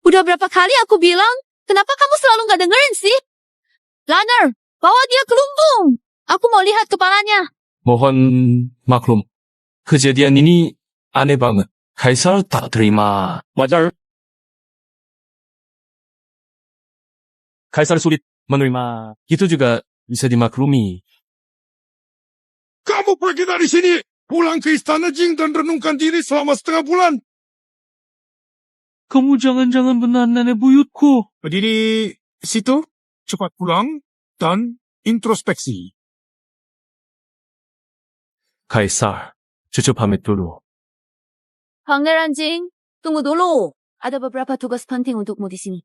Udah berapa kali aku bilang, kenapa kamu selalu gak dengerin sih? Lanner, bawa dia ke lumbung. Aku mau lihat kepalanya. Mohon maklum. Kejadian ini aneh banget. Kaisar tak terima. Wajar. Kaisar sulit menerima. Itu juga bisa dimaklumi. Kamu pergi dari sini. Pulang ke Istana Jing dan renungkan diri selama setengah bulan. Kamu jangan-jangan benar nenek buyutku. Berdiri situ. Cepat pulang dan introspeksi. Kaisar, cucu pamit dulu. Pangeran Jing, tunggu dulu. Ada beberapa tugas penting untukmu di sini.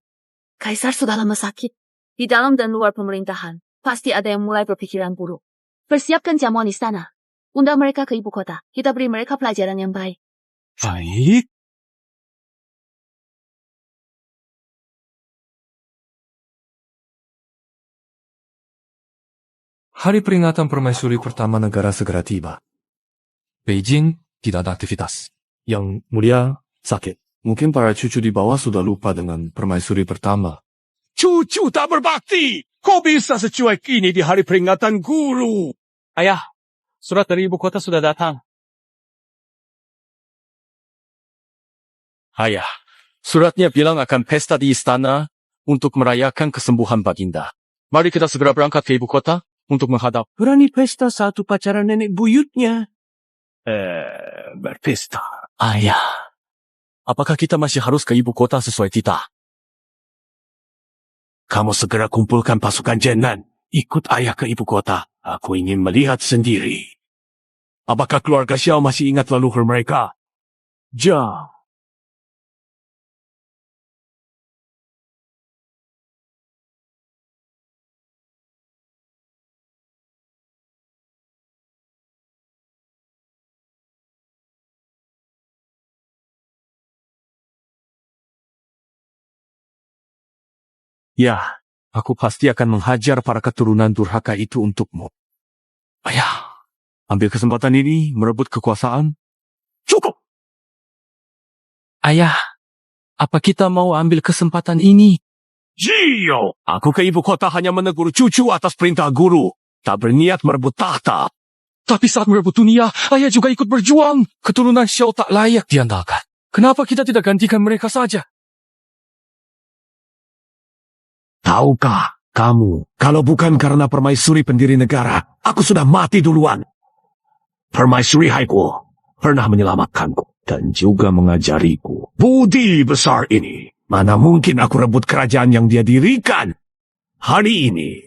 Kaisar sudah lama sakit. Di dalam dan luar pemerintahan, pasti ada yang mulai berpikiran buruk. Persiapkan jamuan istana. Undang mereka ke ibu kota. Kita beri mereka pelajaran yang baik. Baik. Hari peringatan permaisuri pertama negara segera tiba. Beijing tidak ada aktivitas. Yang Mulia sakit. Mungkin para cucu di bawah sudah lupa dengan permaisuri pertama. Cucu tak berbakti. Kok bisa secuek ini di hari peringatan guru? Ayah, surat dari ibu kota sudah datang. Ayah, suratnya bilang akan pesta di istana untuk merayakan kesembuhan Baginda. Mari kita segera berangkat ke ibu kota untuk menghadap. Berani pesta satu pacaran nenek buyutnya. Berpesta. Ayah, apakah kita masih harus ke ibu kota sesuai titah? Kamu segera kumpulkan pasukan Jenan. Ikut ayah ke ibu kota. Aku ingin melihat sendiri. Apakah keluarga Xiao masih ingat leluhur mereka? Jang. Ya, aku pasti akan menghajar para keturunan durhaka itu untukmu. Ayah, ambil kesempatan ini merebut kekuasaan. Cukup! Ayah, apa kita mau ambil kesempatan ini? Gio! Aku ke ibu kota hanya menegur cucu atas perintah guru. Tak berniat merebut tahta. Tapi saat merebut dunia, ayah juga ikut berjuang. Keturunan Xiao tak layak diandalkan. Kenapa kita tidak gantikan mereka saja? Tahukah kamu, kalau bukan karena Permaisuri pendiri negara, aku sudah mati duluan. Permaisuri Haiku pernah menyelamatkanku dan juga mengajariku budi besar ini. Mana mungkin aku rebut kerajaan yang dia dirikan. Hari ini,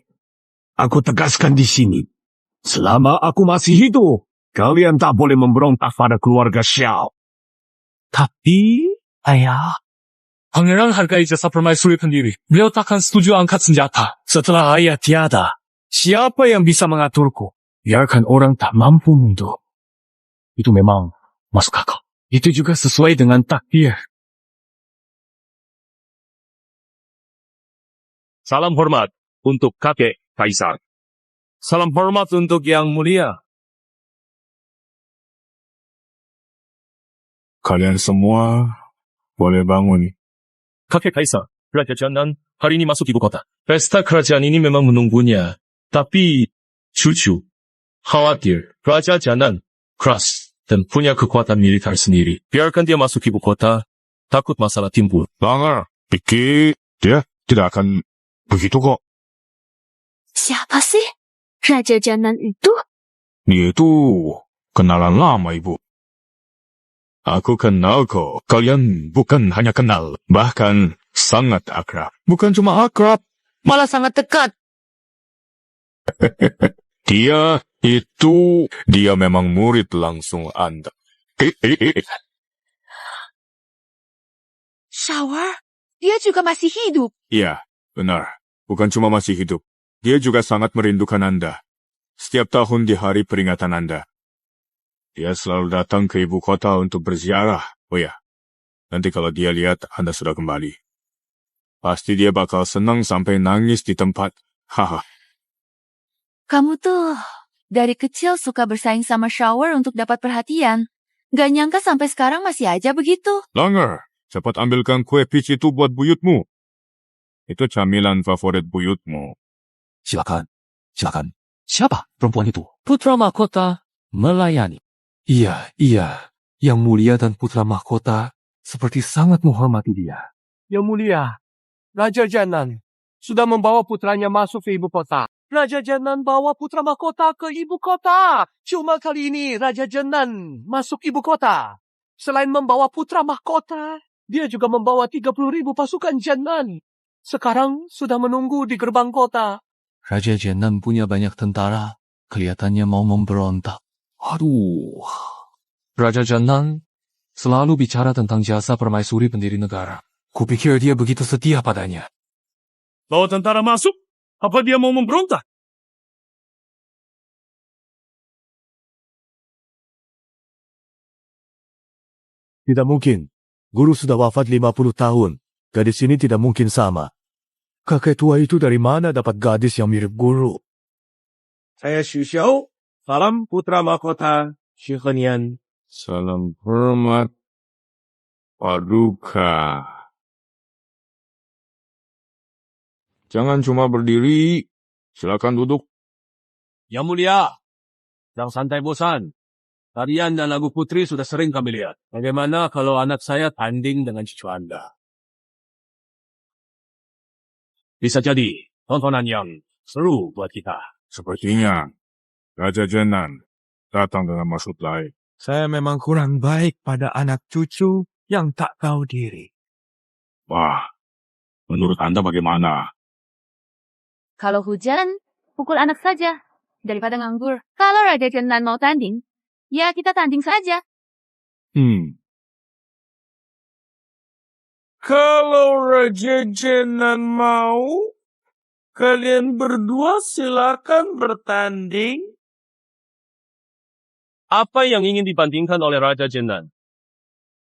aku tegaskan di sini. Selama aku masih hidup, kalian tak boleh memberontak pada keluarga Xiao. Tapi, ayah, Pangeran hargai jasa permaisuri pendiri. Beliau takkan setuju angkat senjata. Setelah ayah tiada, siapa yang bisa mengaturku? Biarkan orang tak mampu mundur. Itu memang masuk akal. Itu juga sesuai dengan takdir. Salam hormat untuk kakek Kaisar. Salam hormat untuk yang mulia. Kalian semua boleh bangun. Kakek Kaisar, Raja Janan hari ini masuk ibu kota. Pesta kerajaan ini memang menunggunya. Tapi, cucu, khawatir Raja Janan keras dan punya kekuatan militer sendiri. Biarkan dia masuk ibu kota, takut masalah timbul. Langer, pikir dia tidak akan begitu kok. Siapa sih? Raja Janan itu? Dia itu kenalan lama, Ibu. Aku kenal kok. Kalian bukan hanya kenal, bahkan sangat akrab. Bukan cuma akrab, Malah sangat dekat. dia memang murid langsung Anda. Shower? Dia juga masih hidup. Iya, benar. Bukan cuma masih hidup. Dia juga sangat merindukan Anda. Setiap tahun di hari peringatan Anda. Dia selalu datang ke ibu kota untuk berziarah. Oh ya, nanti kalau dia lihat Anda sudah kembali. Pasti dia bakal senang sampai nangis di tempat. Haha. Kamu tuh dari kecil suka bersaing sama Shower untuk dapat perhatian. Gak nyangka sampai sekarang masih aja begitu. Langer, cepat ambilkan kue peach itu buat buyutmu. Itu camilan favorit buyutmu. Silakan, silakan. Siapa perempuan itu? Putra Mahkota melayani. Iya. Yang mulia dan putra mahkota seperti sangat menghormati dia. Yang mulia, Raja Janan sudah membawa putranya masuk ke ibu kota. Raja Janan bawa putra mahkota ke ibu kota. Cuma kali ini Raja Janan masuk ibu kota. Selain membawa putra mahkota, dia juga membawa 30.000 pasukan Janan. Sekarang sudah menunggu di gerbang kota. Raja Janan punya banyak tentara. Kelihatannya mau memberontak. Aduh. Raja Janan selalu bicara tentang jasa permaisuri pendiri negara. Kupikir dia begitu setia padanya. Bawa tentara masuk? Apa dia mau memberontak? Tidak mungkin. Guru sudah wafat 50 tahun. Gadis ini tidak mungkin sama. Kakek tua itu dari mana dapat gadis yang mirip guru? Saya Xu Xiao. Salam putra mahkota Xu Henian. Salam hormat, Paduka. Jangan cuma berdiri. Silakan duduk. Yang mulia, jangan santai bosan. Tarian dan lagu putri sudah sering kami lihat. Bagaimana kalau anak saya tanding dengan cucu Anda? Bisa jadi tontonan yang seru buat kita. Sepertinya Raja Janan datang dengan maksud lain. Saya memang kurang baik pada anak cucu yang tak tahu diri. Wah, menurut Anda bagaimana? Kalau hujan, pukul anak saja. Daripada nganggur. Kalau Raja Janan mau tanding, ya kita tanding saja. Kalau Raja Janan mau, kalian berdua silakan bertanding. Apa yang ingin dibandingkan oleh Raja Janan?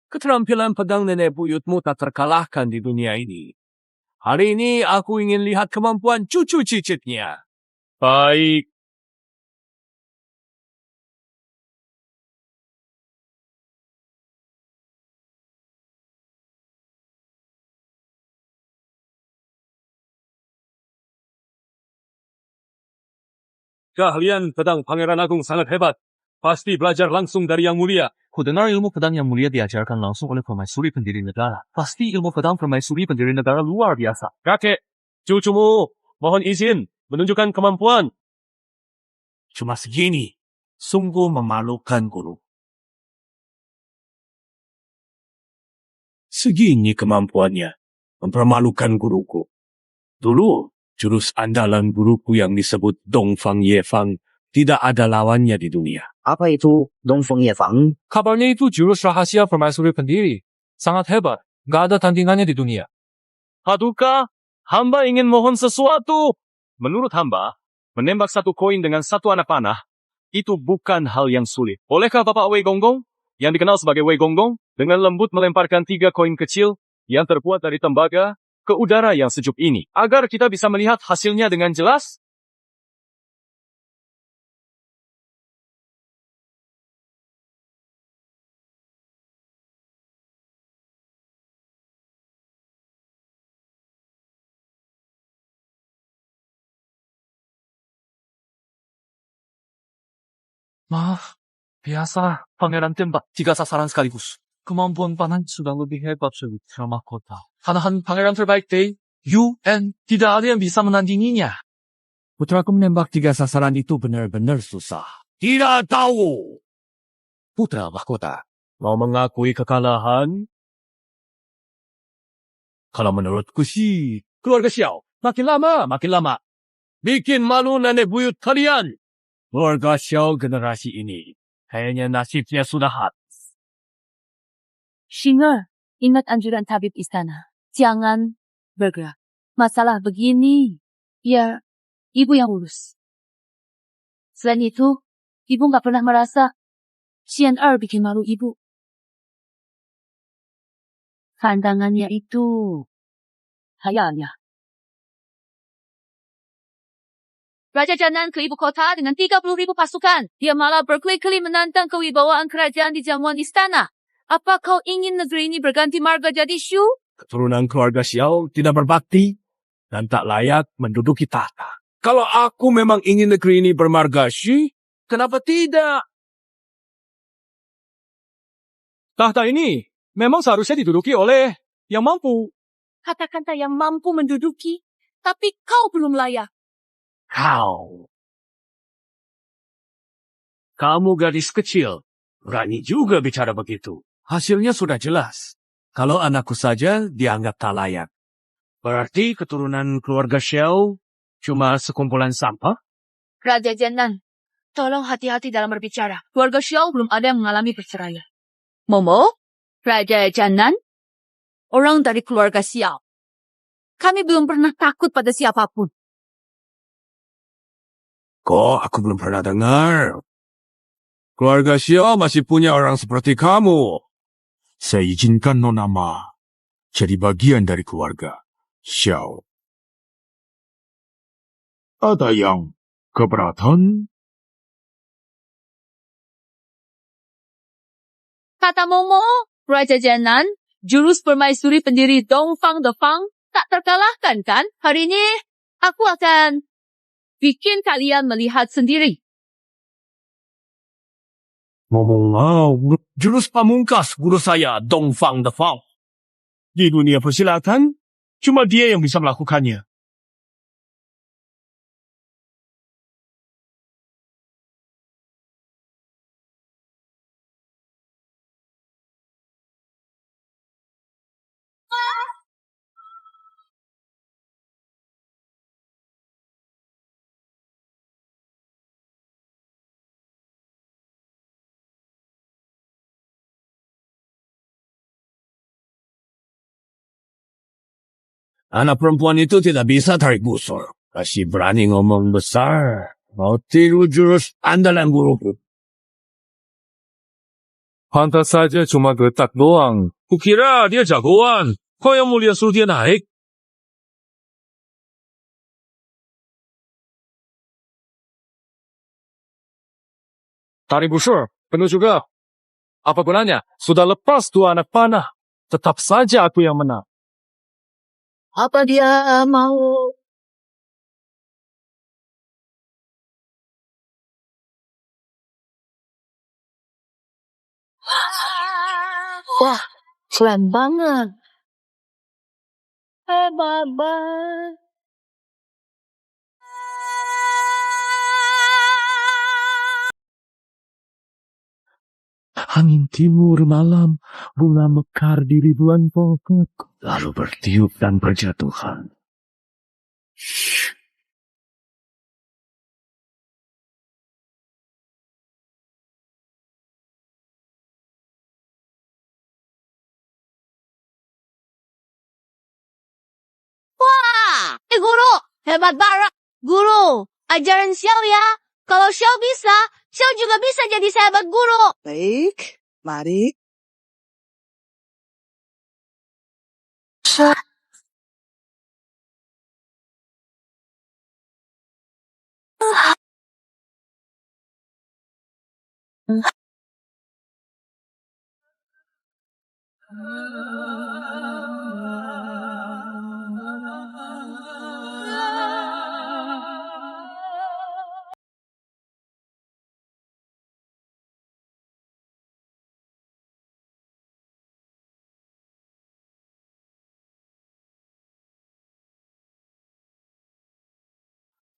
Keterampilan pedang nenek buyutmu tak terkalahkan di dunia ini. Hari ini aku ingin lihat kemampuan cucu cicitnya. Baik. Keahlian pedang Pangeran Agung sangat hebat. Pasti belajar langsung dari Yang Mulia. Kudengar ilmu pedang yang mulia diajarkan langsung oleh permaisuri pendiri negara. Pasti ilmu pedang permaisuri pendiri negara luar biasa. Kakek, cucumu mohon izin menunjukkan kemampuan. Cuma segini. Sungguh memalukan, Guru. Segini kemampuannya. Mempermalukan guruku. Dulu, jurus andalan guruku yang disebut Dongfang Yefang tidak ada lawannya di dunia. Apa itu Dongfeng Yefang? Kabarnya itu jurus rahasia permaisuri pendiri. Sangat hebat. Gak ada tandingannya di dunia. Paduka, hamba ingin mohon sesuatu. Menurut hamba, menembak satu koin dengan satu anak panah, itu bukan hal yang sulit. Bolehkah Bapak Wei Gonggong, yang dikenal sebagai Wei Gonggong, dengan lembut melemparkan 3 koin kecil yang terbuat dari tembaga ke udara yang sejuk ini, agar kita bisa melihat hasilnya dengan jelas? Maaf, biasa pangeran tembak 3 sasaran sekaligus. Kemampuan panah sudah lebih hebat dari Putra Mahkota. Panahan pangeran terbaik Day, UN, tidak ada yang bisa menandinginya. Putraku menembak 3 sasaran itu benar-benar susah. Tidak tahu. Putra Mahkota, mau mengakui kekalahan? Kalau menurutku sih, keluarga Xiao, makin lama. Bikin malu nenek buyut kalian. Keluarga Xiao generasi ini, kayaknya nasibnya sudah habis. Shinger, ingat anjuran tabib istana. Jangan bergerak. Masalah begini, ya, ibu yang urus. Selain itu, ibu nggak pernah merasa Xian Er bikin malu ibu. Pandangannya itu hayalnya. Raja Janan ke ibu kota dengan 30.000 pasukan. Dia malah berkeli-keli menantang kewibawaan kerajaan di jamuan istana. Apa kau ingin negeri ini berganti marga jadi Shu? Keturunan keluarga Xiao tidak berbakti dan tak layak menduduki tahta. Kalau aku memang ingin negeri ini bermarga Shi, kenapa tidak? Tahta ini memang seharusnya diduduki oleh yang mampu. Kata-kata yang mampu menduduki, tapi kau belum layak. Kamu gadis kecil, berani juga bicara begitu. Hasilnya sudah jelas. Kalau anakku saja dianggap tak layak. Berarti keturunan keluarga Xiao cuma sekumpulan sampah? Raja Janan, tolong hati-hati dalam berbicara. Keluarga Xiao belum ada yang mengalami perceraian. Momo, Raja Janan, orang dari keluarga Xiao. Kami belum pernah takut pada siapapun. Kok aku belum pernah dengar? Keluarga Xiao masih punya orang seperti kamu. Saya izinkan Nona Ma jadi bagian dari keluarga Xiao. Ada yang keberatan? Kata Momo, Raja Janan, jurus permaisuri pendiri Dongfang Defang tak terkalahkan kan? Hari ini aku akan bikin kalian melihat sendiri. Ngomong jurus pamungkas guru saya, Dongfang Defang. Di dunia persilatan, cuma dia yang bisa melakukannya. Anak perempuan itu tidak bisa tarik busur. Masih berani ngomong besar. Mau tiru jurus andalan guruku. Pantas saja cuma getak doang. Kukira dia jagoan. Kok yang mulia suruh dia naik? Tarik busur, penuh juga. Apa gunanya? Sudah lepas dua anak panah. Tetap saja aku yang menang. Apa dia mau? Wah, keren banget. Hebat banget. Angin timur malam, bunga mekar di ribuan pokok, lalu bertiup dan berjatuhan. Wah, guru, hebat banget. Guru, ajaran Xiao ya. Kalau Xiao bisa, Xiao juga bisa jadi sahabat guru. Baik, mari.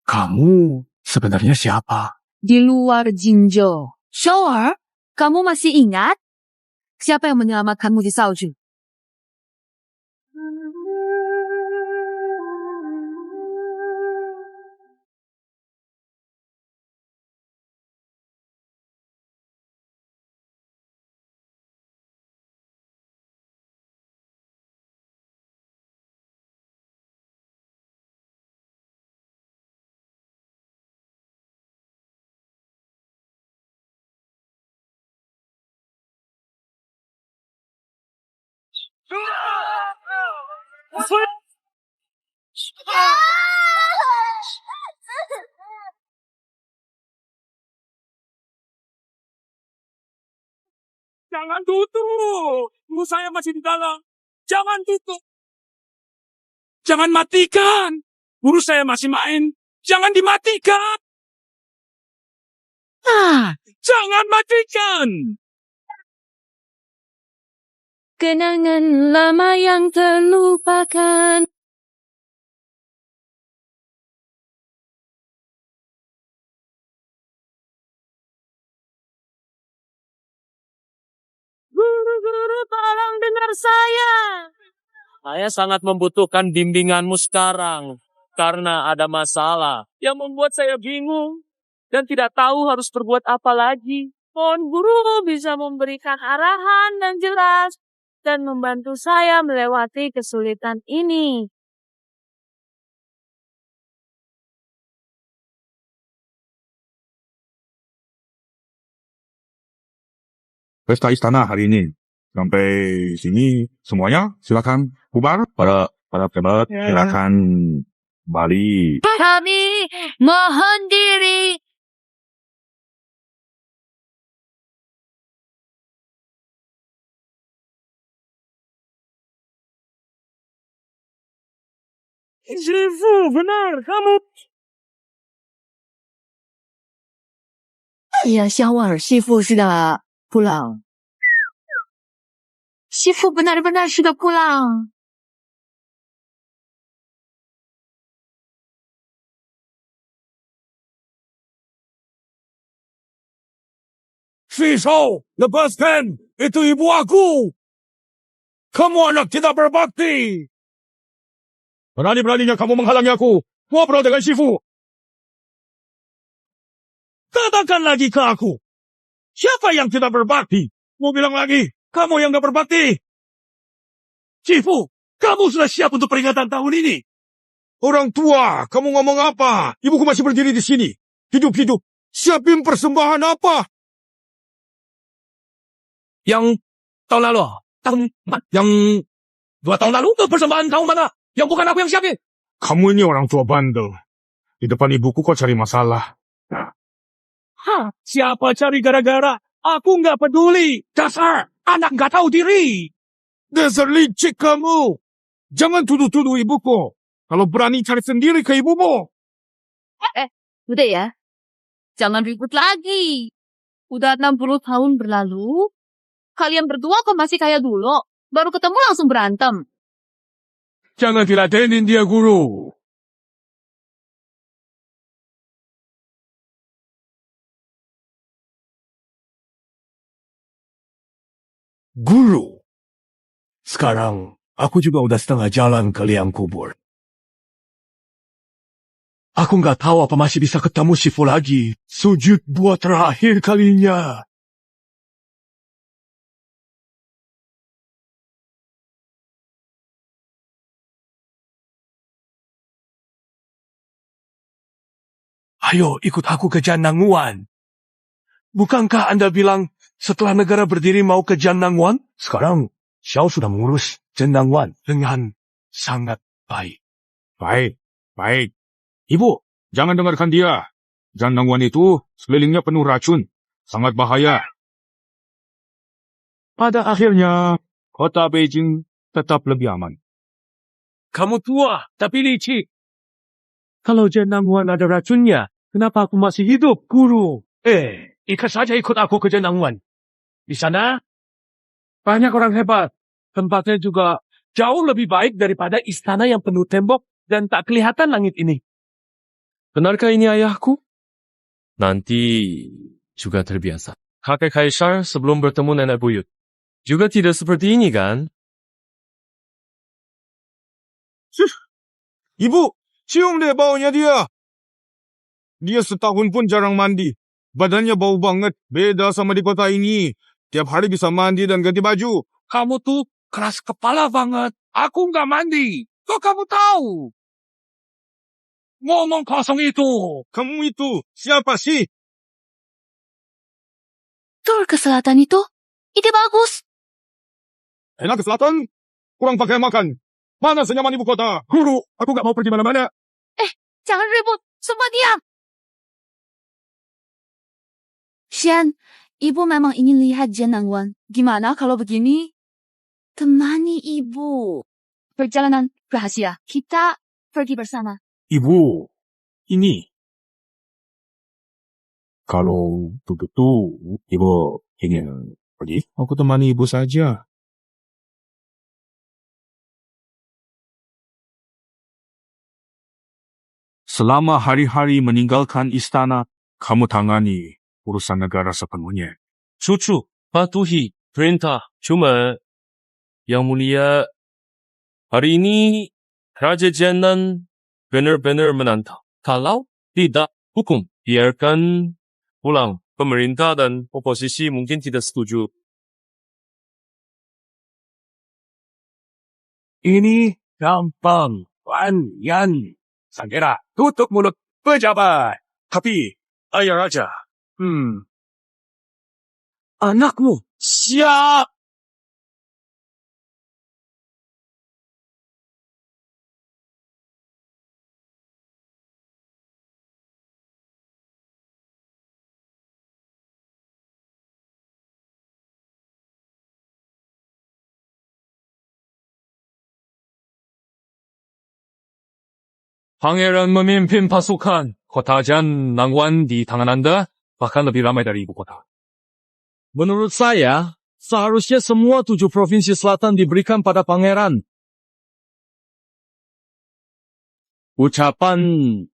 Kamu sebenarnya siapa? Di luar Jinzhou. Shower, kamu masih ingat? Siapa yang menyelamatkanmu di salju? Jangan tutup. Tunggu, saya masih di dalam. Jangan tutup. Jangan matikan. Guru saya masih main. Jangan dimatikan. Jangan matikan. Kenangan lama yang terlupakan. Guru-guru, tolong dengar saya. Saya sangat membutuhkan bimbinganmu sekarang. Karena ada masalah yang membuat saya bingung. Dan tidak tahu harus berbuat apa lagi. Mohon guru bisa memberikan arahan dan jelas. Dan membantu saya melewati kesulitan ini. Pesta istana hari ini. Sampai sini semuanya silakan bubar. Para pejabat silakan kembali. Kami mohon diri. Shifu, benar, kamu. Ya, Xiaowar, Shifu sudah pulang. Shifu benar-benar sudah pulang. Shisho, lepaskan! Itu ibu aku! Kamu anak tidak berbakti! Berani-beraninya kamu menghalangi aku. Ngobrol dengan Shifu. Katakan lagi ke aku. Siapa yang tidak berbakti? Mau bilang lagi, kamu yang tidak berbakti. Shifu, kamu sudah siap untuk peringatan tahun ini? Orang tua, kamu ngomong apa? Ibuku masih berdiri di sini. Hidup-hidup. Siapin persembahan apa? Yang tahun lalu? Yang 2 tahun lalu? Persembahan tahun mana? Yang bukan aku yang siapin. Kamu ini orang tua bandel. Di depan ibuku kok cari masalah. Siapa cari gara-gara? Aku nggak peduli. Dasar anak nggak tahu diri. Dasar licik kamu. Jangan tuduh-tuduh ibuku. Kalau berani cari sendiri ke ibumu. Udah ya. Jangan ribut lagi. Udah 60 tahun berlalu. Kalian berdua kok masih kayak dulu. Baru ketemu langsung berantem. Jangan diladenin dia, guru. Guru. Sekarang, aku juga udah setengah jalan ke liang kubur. Aku nggak tahu apa masih bisa ketemu Shifu lagi. Sujud buat terakhir kalinya. Ayo ikut aku ke Janangwan. Bukankah Anda bilang setelah negara berdiri mau ke Janangwan? Sekarang, Xiao sudah mengurus Janangwan dengan sangat baik. Baik. Ibu, jangan dengarkan dia. Janangwan itu sekelilingnya penuh racun. Sangat bahaya. Pada akhirnya, kota Beijing tetap lebih aman. Kamu tua, tapi licik. Kalau Janangwan ada racunnya, kenapa aku masih hidup, guru? Ikat saja ikut aku ke Janangwan. Di sana, Banyak orang hebat. Tempatnya juga jauh lebih baik daripada istana yang penuh tembok dan tak kelihatan langit ini. Benarkah ini ayahku? Nanti juga terbiasa. Kakek Kaisar sebelum bertemu nenek buyut. Juga tidak seperti ini kan? Ibu, cium deh baunya dia. Dia setahun pun jarang mandi. Badannya bau banget. Beda sama di kota ini. Tiap hari bisa mandi dan ganti baju. Kamu tuh keras kepala banget. Aku nggak mandi. Kok kamu tahu? Ngomong kosong itu. Kamu itu siapa sih? Tur ke selatan itu. Ide bagus. Enak ke selatan? Kurang pakai makan. Mana senyaman ibu kota? Guru, aku gak mau pergi mana-mana. Jangan ribut. Semua diam. Xian, ibu memang ingin lihat Janangwan. Gimana kalau begini? Temani ibu. Perjalanan rahasia. Kita pergi bersama. Ibu, ini. Kalau begitu, ibu ingin pergi? Aku temani ibu saja. Selama hari-hari meninggalkan istana, kamu tangani urusan negara sepenuhnya. Cucu, patuhi perintah cuma Yang Mulia. Hari ini Raja Jiannan benar-benar menantang. Kalau tidak hukum, biarkan pulang. Pemerintah dan oposisi mungkin tidak setuju. ini gampang. Wan Yan. Sanggera, tutup mulut pejabat. Tapi, Ayah Raja, Anakmu, siap! Pangeran memimpin pasukan kota Janangwan di tangan Anda bahkan lebih ramai dari ibu kota. Menurut saya, seharusnya semua 7 provinsi selatan diberikan pada pangeran. ucapan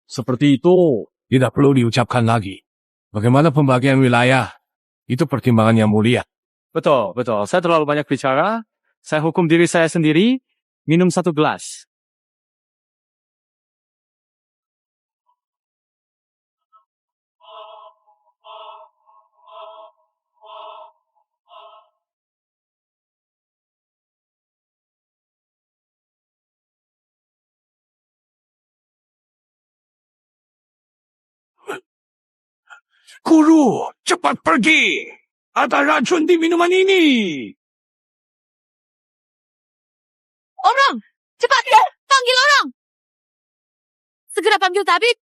seperti itu tidak perlu diucapkan lagi. Bagaimana pembagian wilayah? Itu pertimbangan yang mulia. Betul. Saya terlalu banyak bicara. Saya hukum diri saya sendiri. Minum 1 gelas. Guru, cepat pergi. Ada racun di minuman ini. Orang! Cepat! Panggil orang! Segera panggil tabib.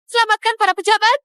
Selamatkan para pejabat.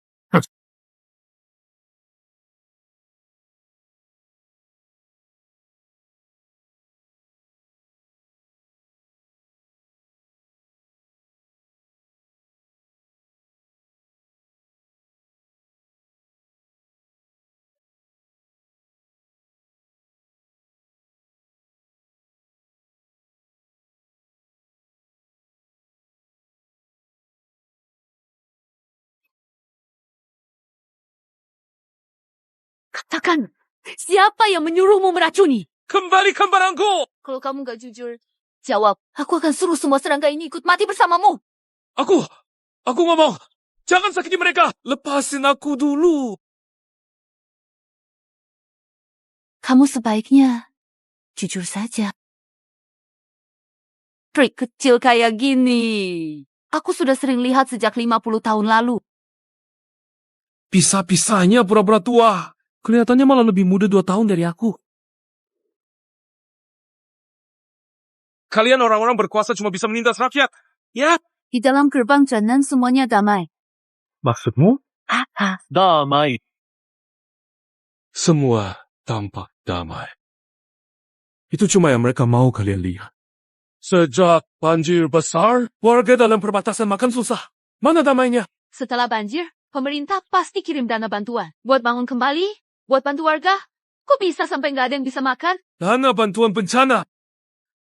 Katakan, siapa yang menyuruhmu meracuni? Kembalikan barangku! Kalau kamu gak jujur, jawab. Aku akan suruh semua serangga ini ikut mati bersamamu. Aku ngomong, jangan sakiti mereka. Lepasin aku dulu. Kamu sebaiknya jujur saja. Trik kecil kayak gini, aku sudah sering lihat sejak 50 tahun lalu. Bisa-bisanya pura-pura tua. Kelihatannya malah lebih muda 2 tahun dari aku. Kalian orang-orang berkuasa cuma bisa menindas rakyat. Ya. Di dalam gerbang Zhenan semuanya damai. Maksudmu? Apa? Damai. Semua tampak damai. Itu cuma yang mereka mau kalian lihat. Sejak banjir besar, warga dalam perbatasan makan susah. Mana damainya? Setelah banjir, pemerintah pasti kirim dana bantuan. Buat bangun kembali, buat bantu warga. Kok bisa sampai nggak ada yang bisa makan? Dana bantuan bencana.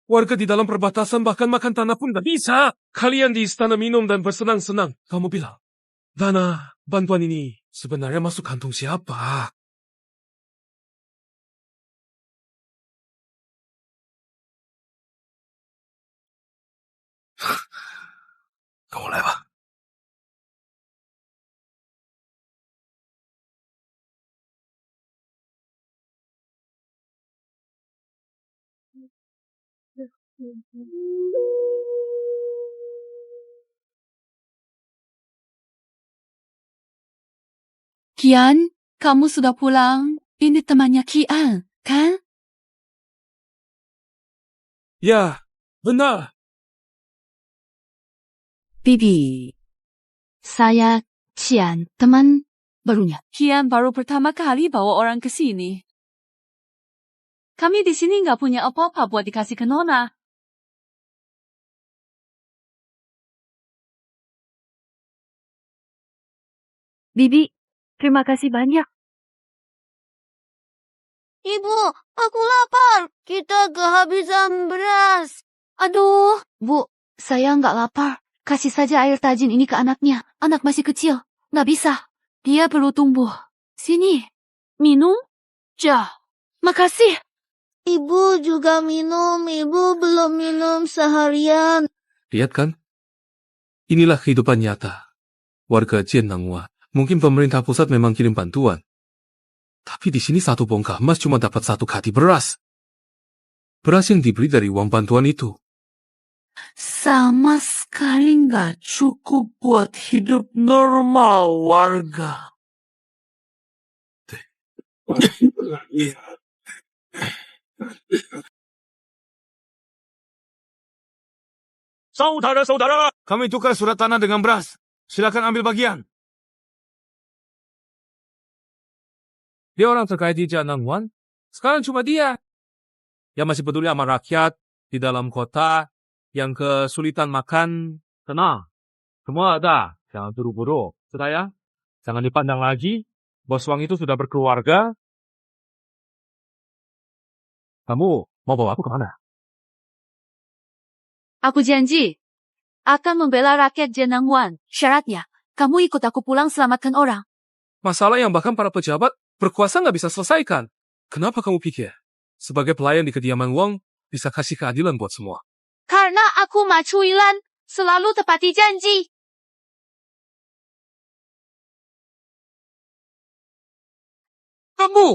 Warga di dalam perbatasan bahkan makan tanah pun nggak bisa. Kalian di istana minum dan bersenang-senang. Kamu bilang, dana bantuan ini sebenarnya masuk kantung siapa? Kamu lewat. Kian, kamu sudah pulang. Ini temannya Kian, kan? Ya, benar. Bibi. Saya Kian, teman barunya. Kian baru pertama kali bawa orang ke sini. Kami di sini nggak punya apa-apa buat dikasih ke Nona. Bibi, terima kasih banyak. Ibu, aku lapar. Kita kehabisan beras. Aduh, Bu, saya nggak lapar. Kasih saja air tajin ini ke anaknya. Anak masih kecil. Nggak bisa. Dia perlu tumbuh. Sini. Minum. Makasih. Ibu juga minum. Ibu belum minum seharian. Lihat kan? Inilah kehidupan nyata. Warga Jiannanghua. Mungkin pemerintah pusat memang kirim bantuan. Tapi di sini 1 bongkah emas cuma dapat 1 kadi beras. Beras yang dibeli dari uang bantuan itu. Sama sekali nggak cukup buat hidup normal warga. Saudara-saudara, kami tukar surat tanah dengan beras. Silakan ambil bagian. Dia orang terkaya di Jiannanghua. Sekarang cuma dia yang masih peduli sama rakyat di dalam kota yang kesulitan makan. Tenang, semua ada. Jangan buru-buru. Sudah ya? Jangan dipandang lagi. Bos Wang itu sudah berkeluarga. Kamu mau bawa aku kemana? Aku janji akan membela rakyat Jiannanghua. Syaratnya, kamu ikut aku pulang selamatkan orang. Masalah yang bahkan para pejabat berkuasa nggak bisa selesaikan. Kenapa kamu pikir sebagai pelayan di kediaman Wang bisa kasih keadilan buat semua? Karena aku Ma Cuilan selalu tepati janji. Kamu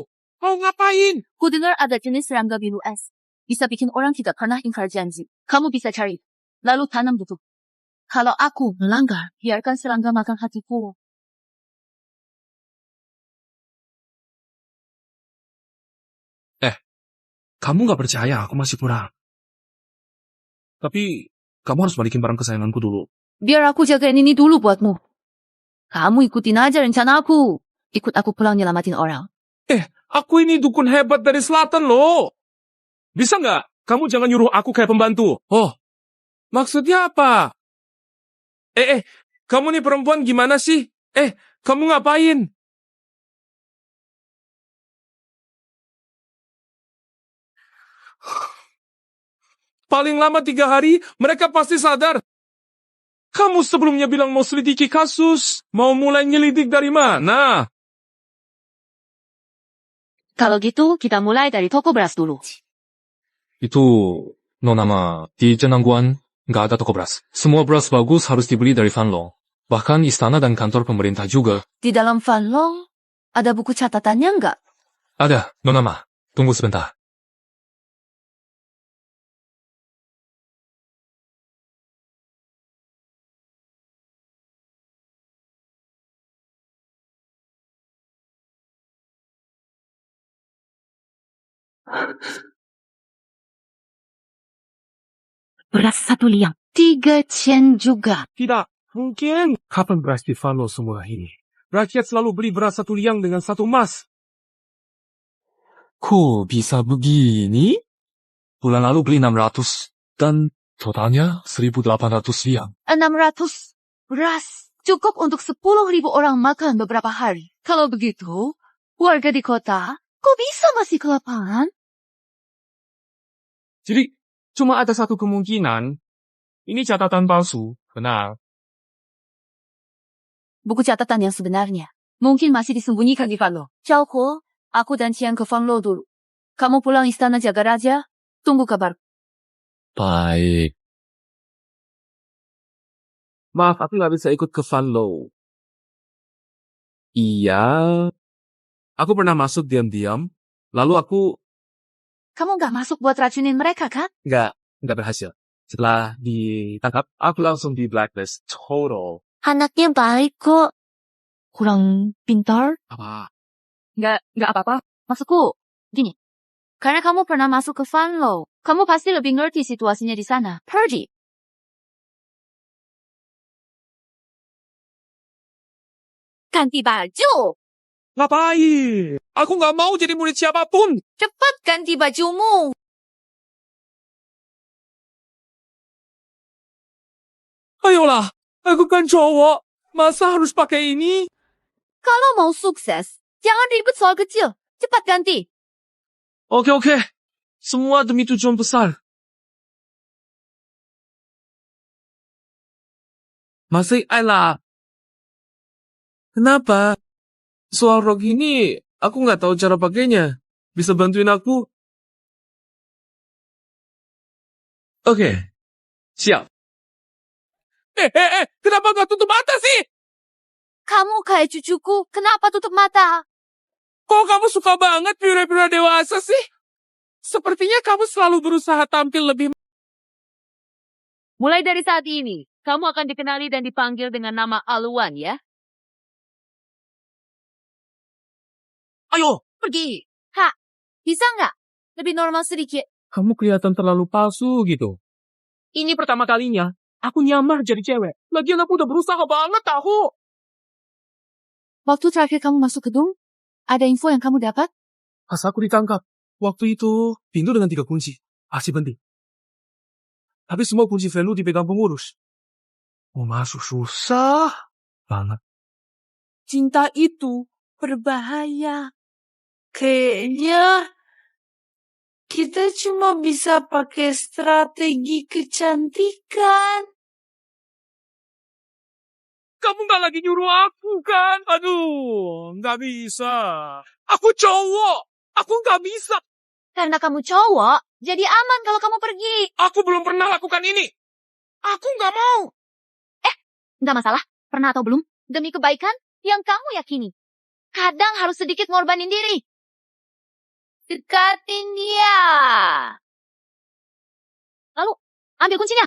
mau ngapain? Ku dengar ada jenis serangga biru es. Bisa bikin orang tidak pernah ingkar janji. Kamu bisa cari, lalu tanam betul. Kalau aku melanggar, biarkan serangga makan hatiku. Kamu nggak percaya aku masih kurang. Tapi kamu harus balikin barang kesayanganku dulu. Biar aku jagain ini dulu buatmu. Kamu ikutin aja rencana aku. Ikut aku pulang nyelamatin orang. Aku ini dukun hebat dari selatan loh. Bisa nggak? Kamu jangan nyuruh aku kayak pembantu. Oh, maksudnya apa? Kamu nih perempuan gimana sih? Kamu ngapain? Paling lama 3 hari, mereka pasti sadar. Kamu sebelumnya bilang mau selidiki kasus. Mau mulai nyelidik dari mana? Kalau gitu, kita mulai dari toko beras dulu. Itu, Nona, di Jenangguan nggak ada toko beras. Semua beras bagus harus dibeli dari Fanlong. Bahkan istana dan kantor pemerintah juga. Di dalam Fanlong, ada buku catatannya nggak? Ada, Nona, tunggu sebentar. Beras 1 liang. 3 chen juga. Tidak, mungkin. Kapan beras di Fanlo semua ini? Rakyat selalu beli beras 1 liang dengan 1 emas. Kok bisa begini? Bulan lalu beli 600 dan totalnya 1.800 liang. 600 beras. Cukup untuk 10.000 orang makan beberapa hari. Kalau begitu, warga di kota, kok bisa masih kelaparan? Jadi, cuma ada satu kemungkinan. Ini catatan palsu. Benar. Buku catatan yang sebenarnya. Mungkin masih disembunyikan di Fanlo. Chao, aku dan Qian ke Fanlo dulu. Kamu pulang istana jaga raja. Tunggu kabar. Baik. Maaf, aku nggak bisa ikut ke Fanlo. Iya. Aku pernah masuk diam-diam. Lalu aku Kamu nggak masuk buat racunin mereka, kan? nggak berhasil. Setelah ditangkap, aku langsung di blacklist. Total. Anaknya baik kok. Kurang pintar? Apa? Nggak apa-apa. Maksudku, gini. Karena kamu pernah masuk ke Fanlo, kamu pasti lebih ngerti situasinya di sana. Pergi. Ganti baju. Ngapain? Aku nggak mau jadi murid siapapun. Cepat ganti bajumu. Ayolah, aku kan cowok. Masa harus pakai ini? Kalau mau sukses, jangan ribet soal kecil. Cepat ganti. Oke. Semua demi tujuan besar. Masih Ayla. Kenapa? Soal rok ini, aku nggak tahu cara pakainya. Bisa bantuin aku? Oke. Siap. Kenapa nggak tutup mata sih? Kamu kayak cucuku, kenapa tutup mata? Kok kamu suka banget pura-pura dewasa sih? Sepertinya kamu selalu berusaha tampil lebih... Mulai dari saat ini, kamu akan dikenali dan dipanggil dengan nama Aluan ya. Ayo! Pergi. Kak, bisa nggak? Lebih normal sedikit. Kamu kelihatan terlalu palsu gitu. Ini pertama kalinya aku nyamar jadi cewek. Lagian aku udah berusaha banget tahu. Waktu terakhir kamu masuk gedung, ada info yang kamu dapat? Pas aku ditangkap, waktu itu pintu dengan 3 kunci. Asli penting. Tapi semua kunci value dipegang pengurus. Mau masuk susah banget. Cinta itu berbahaya. Kayaknya kita cuma bisa pakai strategi kecantikan. Kamu nggak lagi nyuruh aku kan? Aduh, nggak bisa. Aku cowok. Aku nggak bisa. Karena kamu cowok, jadi aman kalau kamu pergi. Aku belum pernah lakukan ini. Aku nggak mau. Nggak masalah, pernah atau belum. Demi kebaikan yang kamu yakini. Kadang harus sedikit ngorbanin diri. Dekatin dia. Lalu, ambil kuncinya.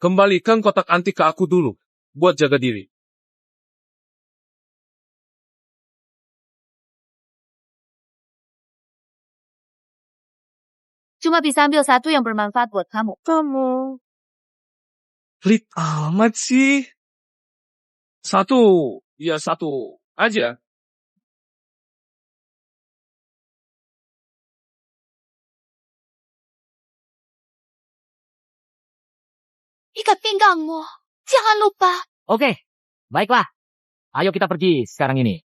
Kembalikan kotak antik ke aku dulu. Buat jaga diri. Cuma bisa ambil satu yang bermanfaat buat kamu. Kamu. Pelit amat sih. Satu. Ya satu aja. Ikat pinggangmu. Jangan lupa. Oke, baiklah. Ayo kita pergi sekarang ini.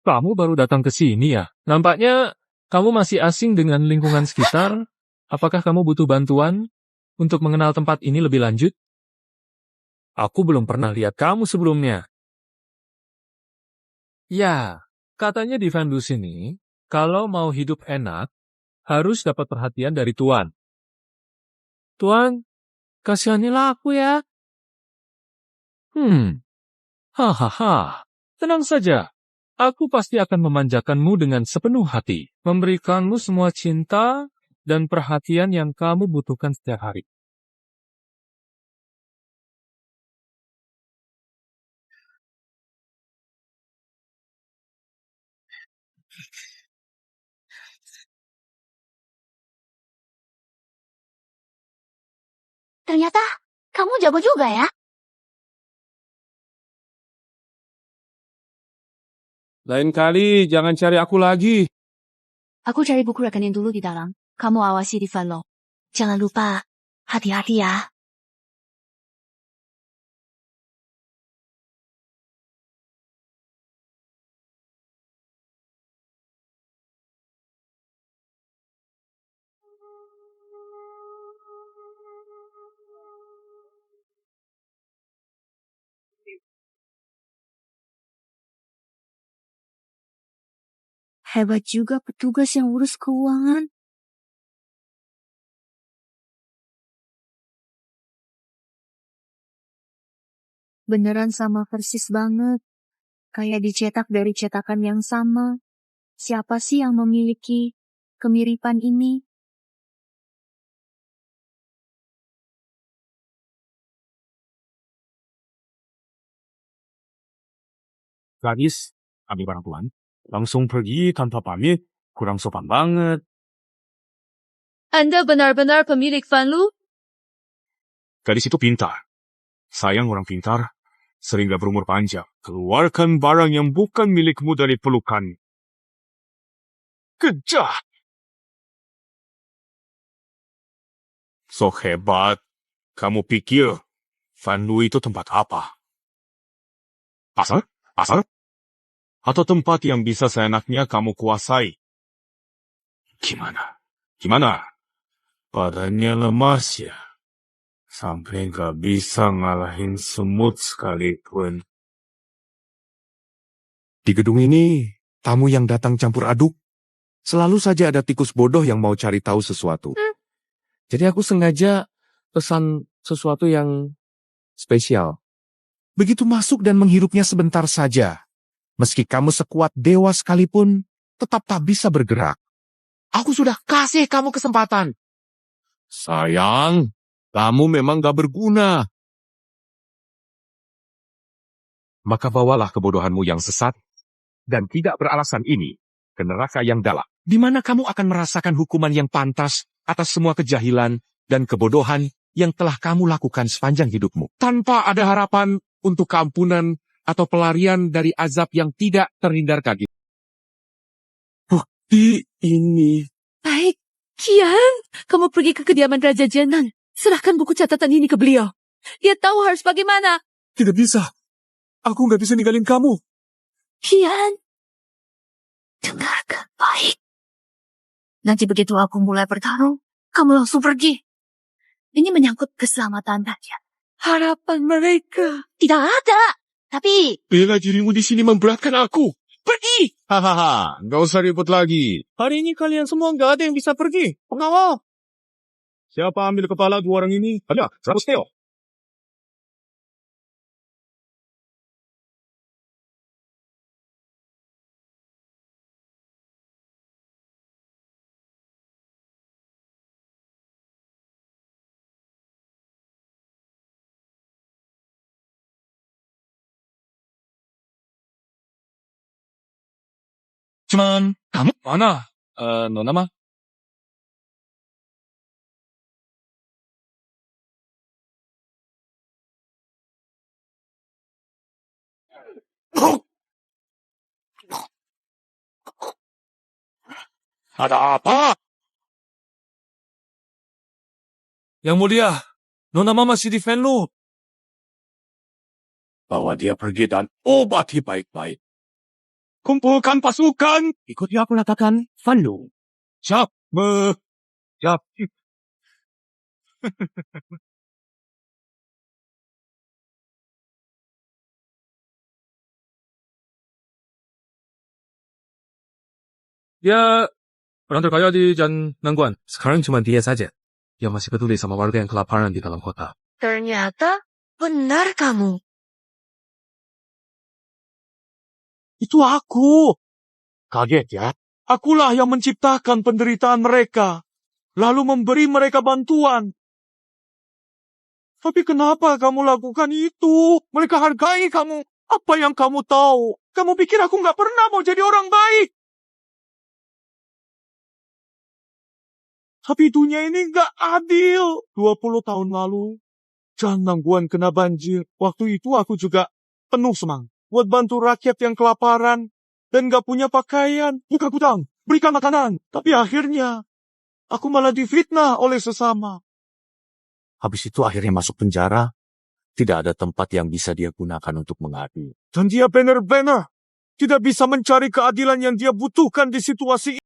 Kamu baru datang ke sini ya? Nampaknya kamu masih asing dengan lingkungan sekitar. Apakah kamu butuh bantuan? untuk mengenal tempat ini lebih lanjut? Aku belum pernah lihat kamu sebelumnya. Ya, katanya di Vandu sini, kalau mau hidup enak, harus dapat perhatian dari Tuan. Tuan, kasihanilah aku ya. Hahaha, tenang saja. Aku pasti akan memanjakanmu dengan sepenuh hati, memberikanmu semua cinta dan perhatian yang kamu butuhkan setiap hari. Ternyata kamu jago juga ya. Lain kali jangan cari aku lagi. Aku cari buku rekening dulu di dalam. Kamu awasi di Valo. Jangan lupa, hati-hati ya. Hebat juga petugas yang urus keuangan. Beneran sama persis banget. Kayak dicetak dari cetakan yang sama. Siapa sih yang memiliki kemiripan ini? Gadis, ambil barang Tuan. Langsung pergi tanpa pamit, kurang sopan banget. Anda benar-benar pemilik Vanlu? Gadis itu pintar. Sayang orang pintar, sering gak berumur panjang. Keluarkan barang yang bukan milikmu dari pelukan. Kejah! So hebat. Kamu pikir Vanlu itu tempat apa? Pasar? Pasar? Atau tempat yang bisa seenaknya kamu kuasai? Gimana? Badannya lemas ya? Sampai gak bisa ngalahin semut sekalipun. Di gedung ini, tamu yang datang campur aduk. Selalu saja ada tikus bodoh yang mau cari tahu sesuatu. Jadi aku sengaja pesan sesuatu yang spesial. Begitu masuk dan menghirupnya sebentar saja. Meski kamu sekuat dewa sekalipun, tetap tak bisa bergerak. Aku sudah kasih kamu kesempatan. Sayang, kamu memang gak berguna. Maka bawalah kebodohanmu yang sesat dan tidak beralasan ini ke neraka yang dalam, di mana kamu akan merasakan hukuman yang pantas atas semua kejahilan dan kebodohan yang telah kamu lakukan sepanjang hidupmu, tanpa ada harapan untuk keampunan atau pelarian dari azab yang tidak terhindarkan. Bukti ini. Baik, Kian, kamu pergi ke kediaman Raja Jenan. Serahkan buku catatan ini ke beliau. Dia tahu harus bagaimana. Tidak bisa. Aku gak bisa ninggalin kamu. Kian, dengarkan baik. Nanti begitu aku mulai bertarung, kamu langsung pergi. Ini menyangkut keselamatan rakyat. Harapan mereka. Tidak ada. Tapi... Bela dirimu di sini memberatkan aku. Pergi! Hahaha, gak usah ribut lagi. Hari ini kalian semua gak ada yang bisa pergi. Pengawal. Siapa ambil kepala dua orang ini? Ada, 100 teo. Cuman, kamu? Mana? Nona mah? Ada apa? Yang mulia, Nona mah masih di Venlo. Bawa dia pergi dan obati baik-baik. Kumpulkan pasukan. Ikuti aku katakan, Vanlu. Siap. Siap. Dia orang terkaya di Janangguan. Sekarang cuma dia saja yang masih peduli sama warga yang kelaparan di dalam kota. Ternyata benar kamu. Itu aku. Kaget ya? Akulah yang menciptakan penderitaan mereka, lalu memberi mereka bantuan. Tapi kenapa kamu lakukan itu? Mereka hargai kamu. Apa yang kamu tahu? Kamu pikir aku nggak pernah mau jadi orang baik? Tapi dunia ini nggak adil. 20 tahun lalu, Janangguan kena banjir. Waktu itu aku juga penuh semangat buat bantu rakyat yang kelaparan dan nggak punya pakaian. Buka gudang, berikan makanan. Tapi akhirnya, aku malah difitnah oleh sesama. Habis itu akhirnya masuk penjara. Tidak ada tempat yang bisa dia gunakan untuk mengadu. Dan dia benar-benar tidak bisa mencari keadilan yang dia butuhkan di situasi ini.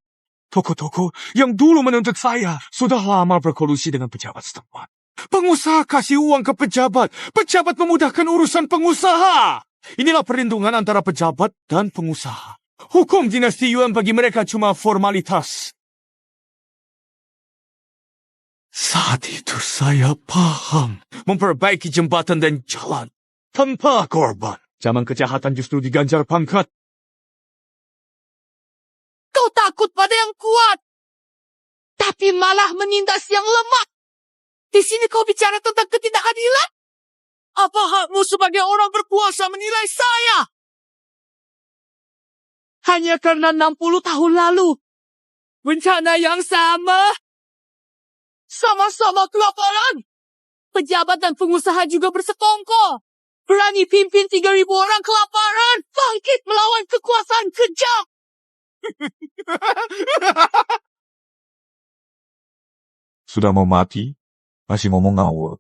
Toko-toko yang dulu menuntut saya sudah lama berkolusi dengan pejabat setempat. Pengusaha kasih uang ke pejabat. Pejabat memudahkan urusan pengusaha. Inilah perlindungan antara pejabat dan pengusaha. Hukum dinasti Yuan bagi mereka cuma formalitas. Saat itu saya paham memperbaiki jembatan dan jalan tanpa korban. Zaman kejahatan justru diganjar pangkat. Kau takut pada yang kuat, tapi malah menindas yang lemah. Di sini kau bicara tentang ketidakadilan? Apa hakmu sebagai orang berkuasa menilai saya? Hanya karena 60 tahun lalu, bencana yang sama, sama-sama kelaparan. Pejabat dan pengusaha juga bersekongkol. Berani pimpin 3.000 orang kelaparan, bangkit melawan kekuasaan kejam. Sudah mau mati, masih ngomong ngawur.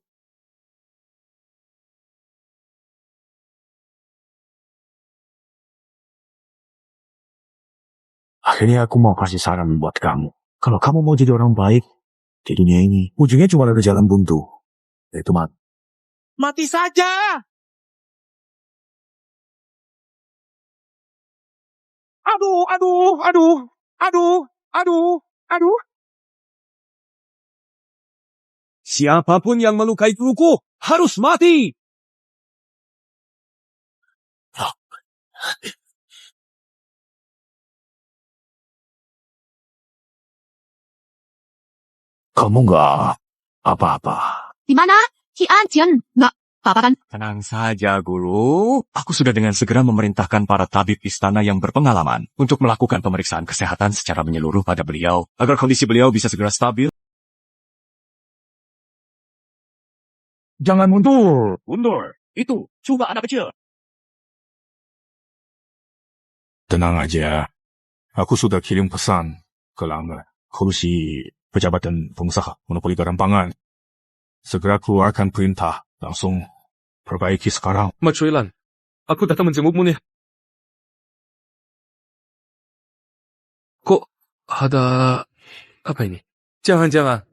Akhirnya aku mau kasih saran buat kamu. Kalau kamu mau jadi orang baik di dunia ini, ujungnya cuma ada jalan buntu. Yaitu mati. Mati saja! Aduh. Siapapun yang melukai guruku harus mati. Kamu nggak apa-apa. Di mana? Cianjian. Nggak apa-apa kan? Tenang saja, Guru. Aku sudah dengan segera memerintahkan para tabib istana yang berpengalaman untuk melakukan pemeriksaan kesehatan secara menyeluruh pada beliau, agar kondisi beliau bisa segera stabil. Jangan mundur. Mundur. Itu cuma anak kecil. Tenang aja. Aku sudah kirim pesan ke Langga. Kolusi pejabat dan pengusaha monopoli garam pangan. Segera keluarkan perintah. Langsung perbaiki sekarang. Mak Cuilan, aku datang menjengukmu nih. Kok ada apa ini? Jangan-jangan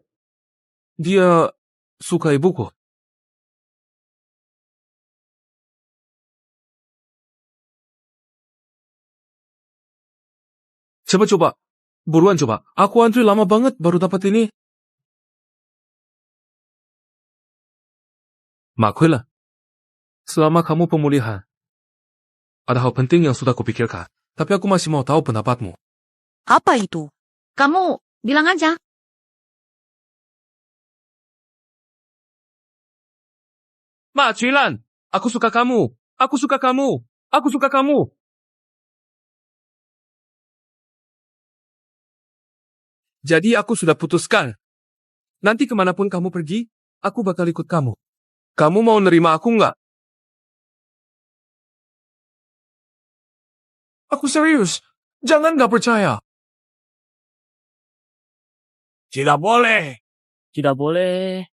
dia suka ibuku. Coba. Buruan coba. Aku antri lama banget baru dapat ini. Mak Kuilan, selama kamu pemulihan, ada hal penting yang sudah kupikirkan. Tapi aku masih mau tahu pendapatmu. Apa itu? Kamu bilang aja. Mak Cuilan, aku suka kamu. Aku suka kamu. Aku suka kamu. Jadi aku sudah putuskan. Nanti kemanapun kamu pergi, aku bakal ikut kamu. Kamu mau nerima aku nggak? Aku serius. Jangan nggak percaya. Tidak boleh. Tidak boleh.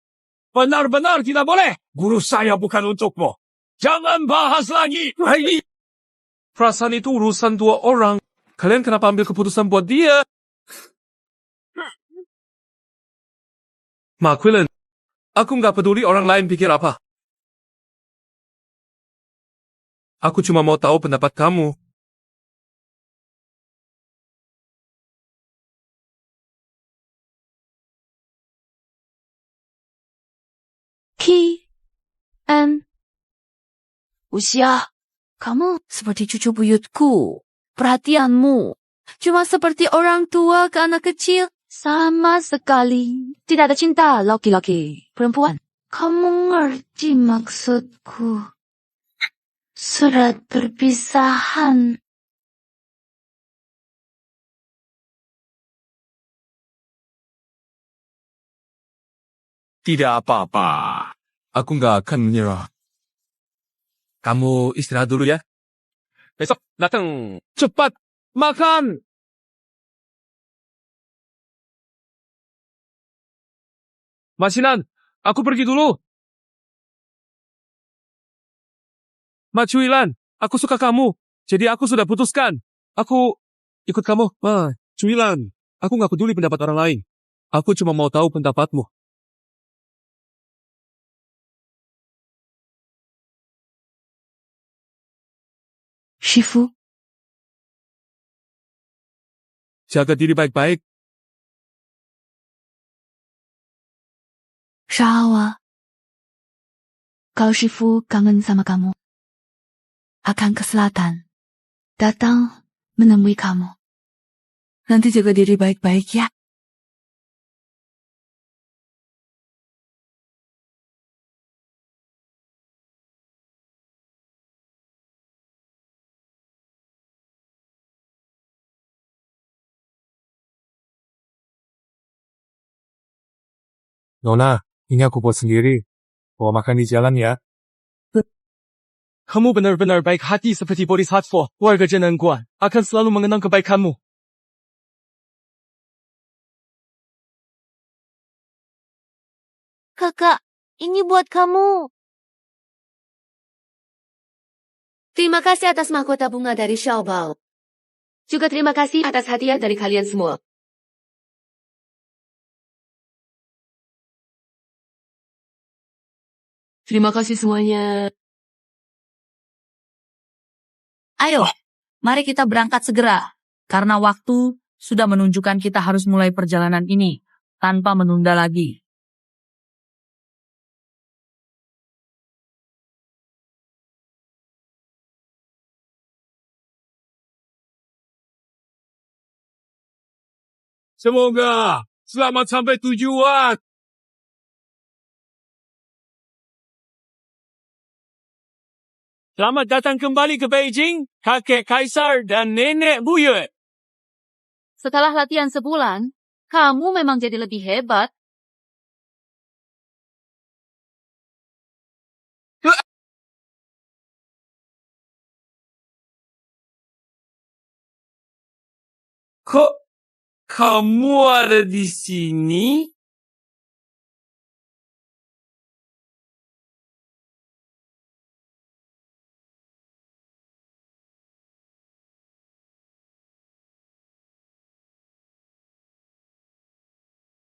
Benar-benar tidak boleh. Guru saya bukan untukmu. Jangan bahas lagi. Perasaan itu urusan dua orang. Kalian kenapa ambil keputusan buat dia? Mak Kuilan, Aku nggak peduli orang lain pikir apa. Aku cuma mau tahu pendapat kamu. Usia, kamu seperti cucu buyutku. Perhatianmu cuma seperti orang tua ke anak kecil. Sama sekali tidak ada cinta laki-laki perempuan. Kamu ngerti maksudku? Surat perpisahan. Tidak apa-apa. Aku nggak akan menyerah. Kamu istirahat dulu ya. Besok datang. Cepat makan. Masinan, aku pergi dulu. Cuilan, aku suka kamu. Jadi aku sudah putuskan. Aku ikut kamu. Cuilan, aku nggak peduli pendapat orang lain. Aku cuma mau tahu pendapatmu. Shifu, Jaga diri baik-baik. Shawa. Kalau Shifu kangen sama kamu, akan ke selatan. Datang menemui kamu. Nanti jaga diri baik-baik ya. Nona, ini aku buat sendiri. Bawa makan di jalan ya. Kamu benar-benar baik hati seperti Bodhisattva. Warga Jenangguan akan selalu mengenang kebaikanmu. Kakak, ini buat kamu. Terima kasih atas mahkota bunga dari Xiaobao. Juga terima kasih atas hadiah dari kalian semua. Terima kasih semuanya. Ayo, mari kita berangkat segera. Karena waktu sudah menunjukkan kita harus mulai perjalanan ini tanpa menunda lagi. Semoga selamat sampai tujuan. Selamat datang kembali ke Beijing, kakek kaisar dan nenek buyut. Setelah latihan sebulan, kamu memang jadi lebih hebat. Kok kamu ada di sini?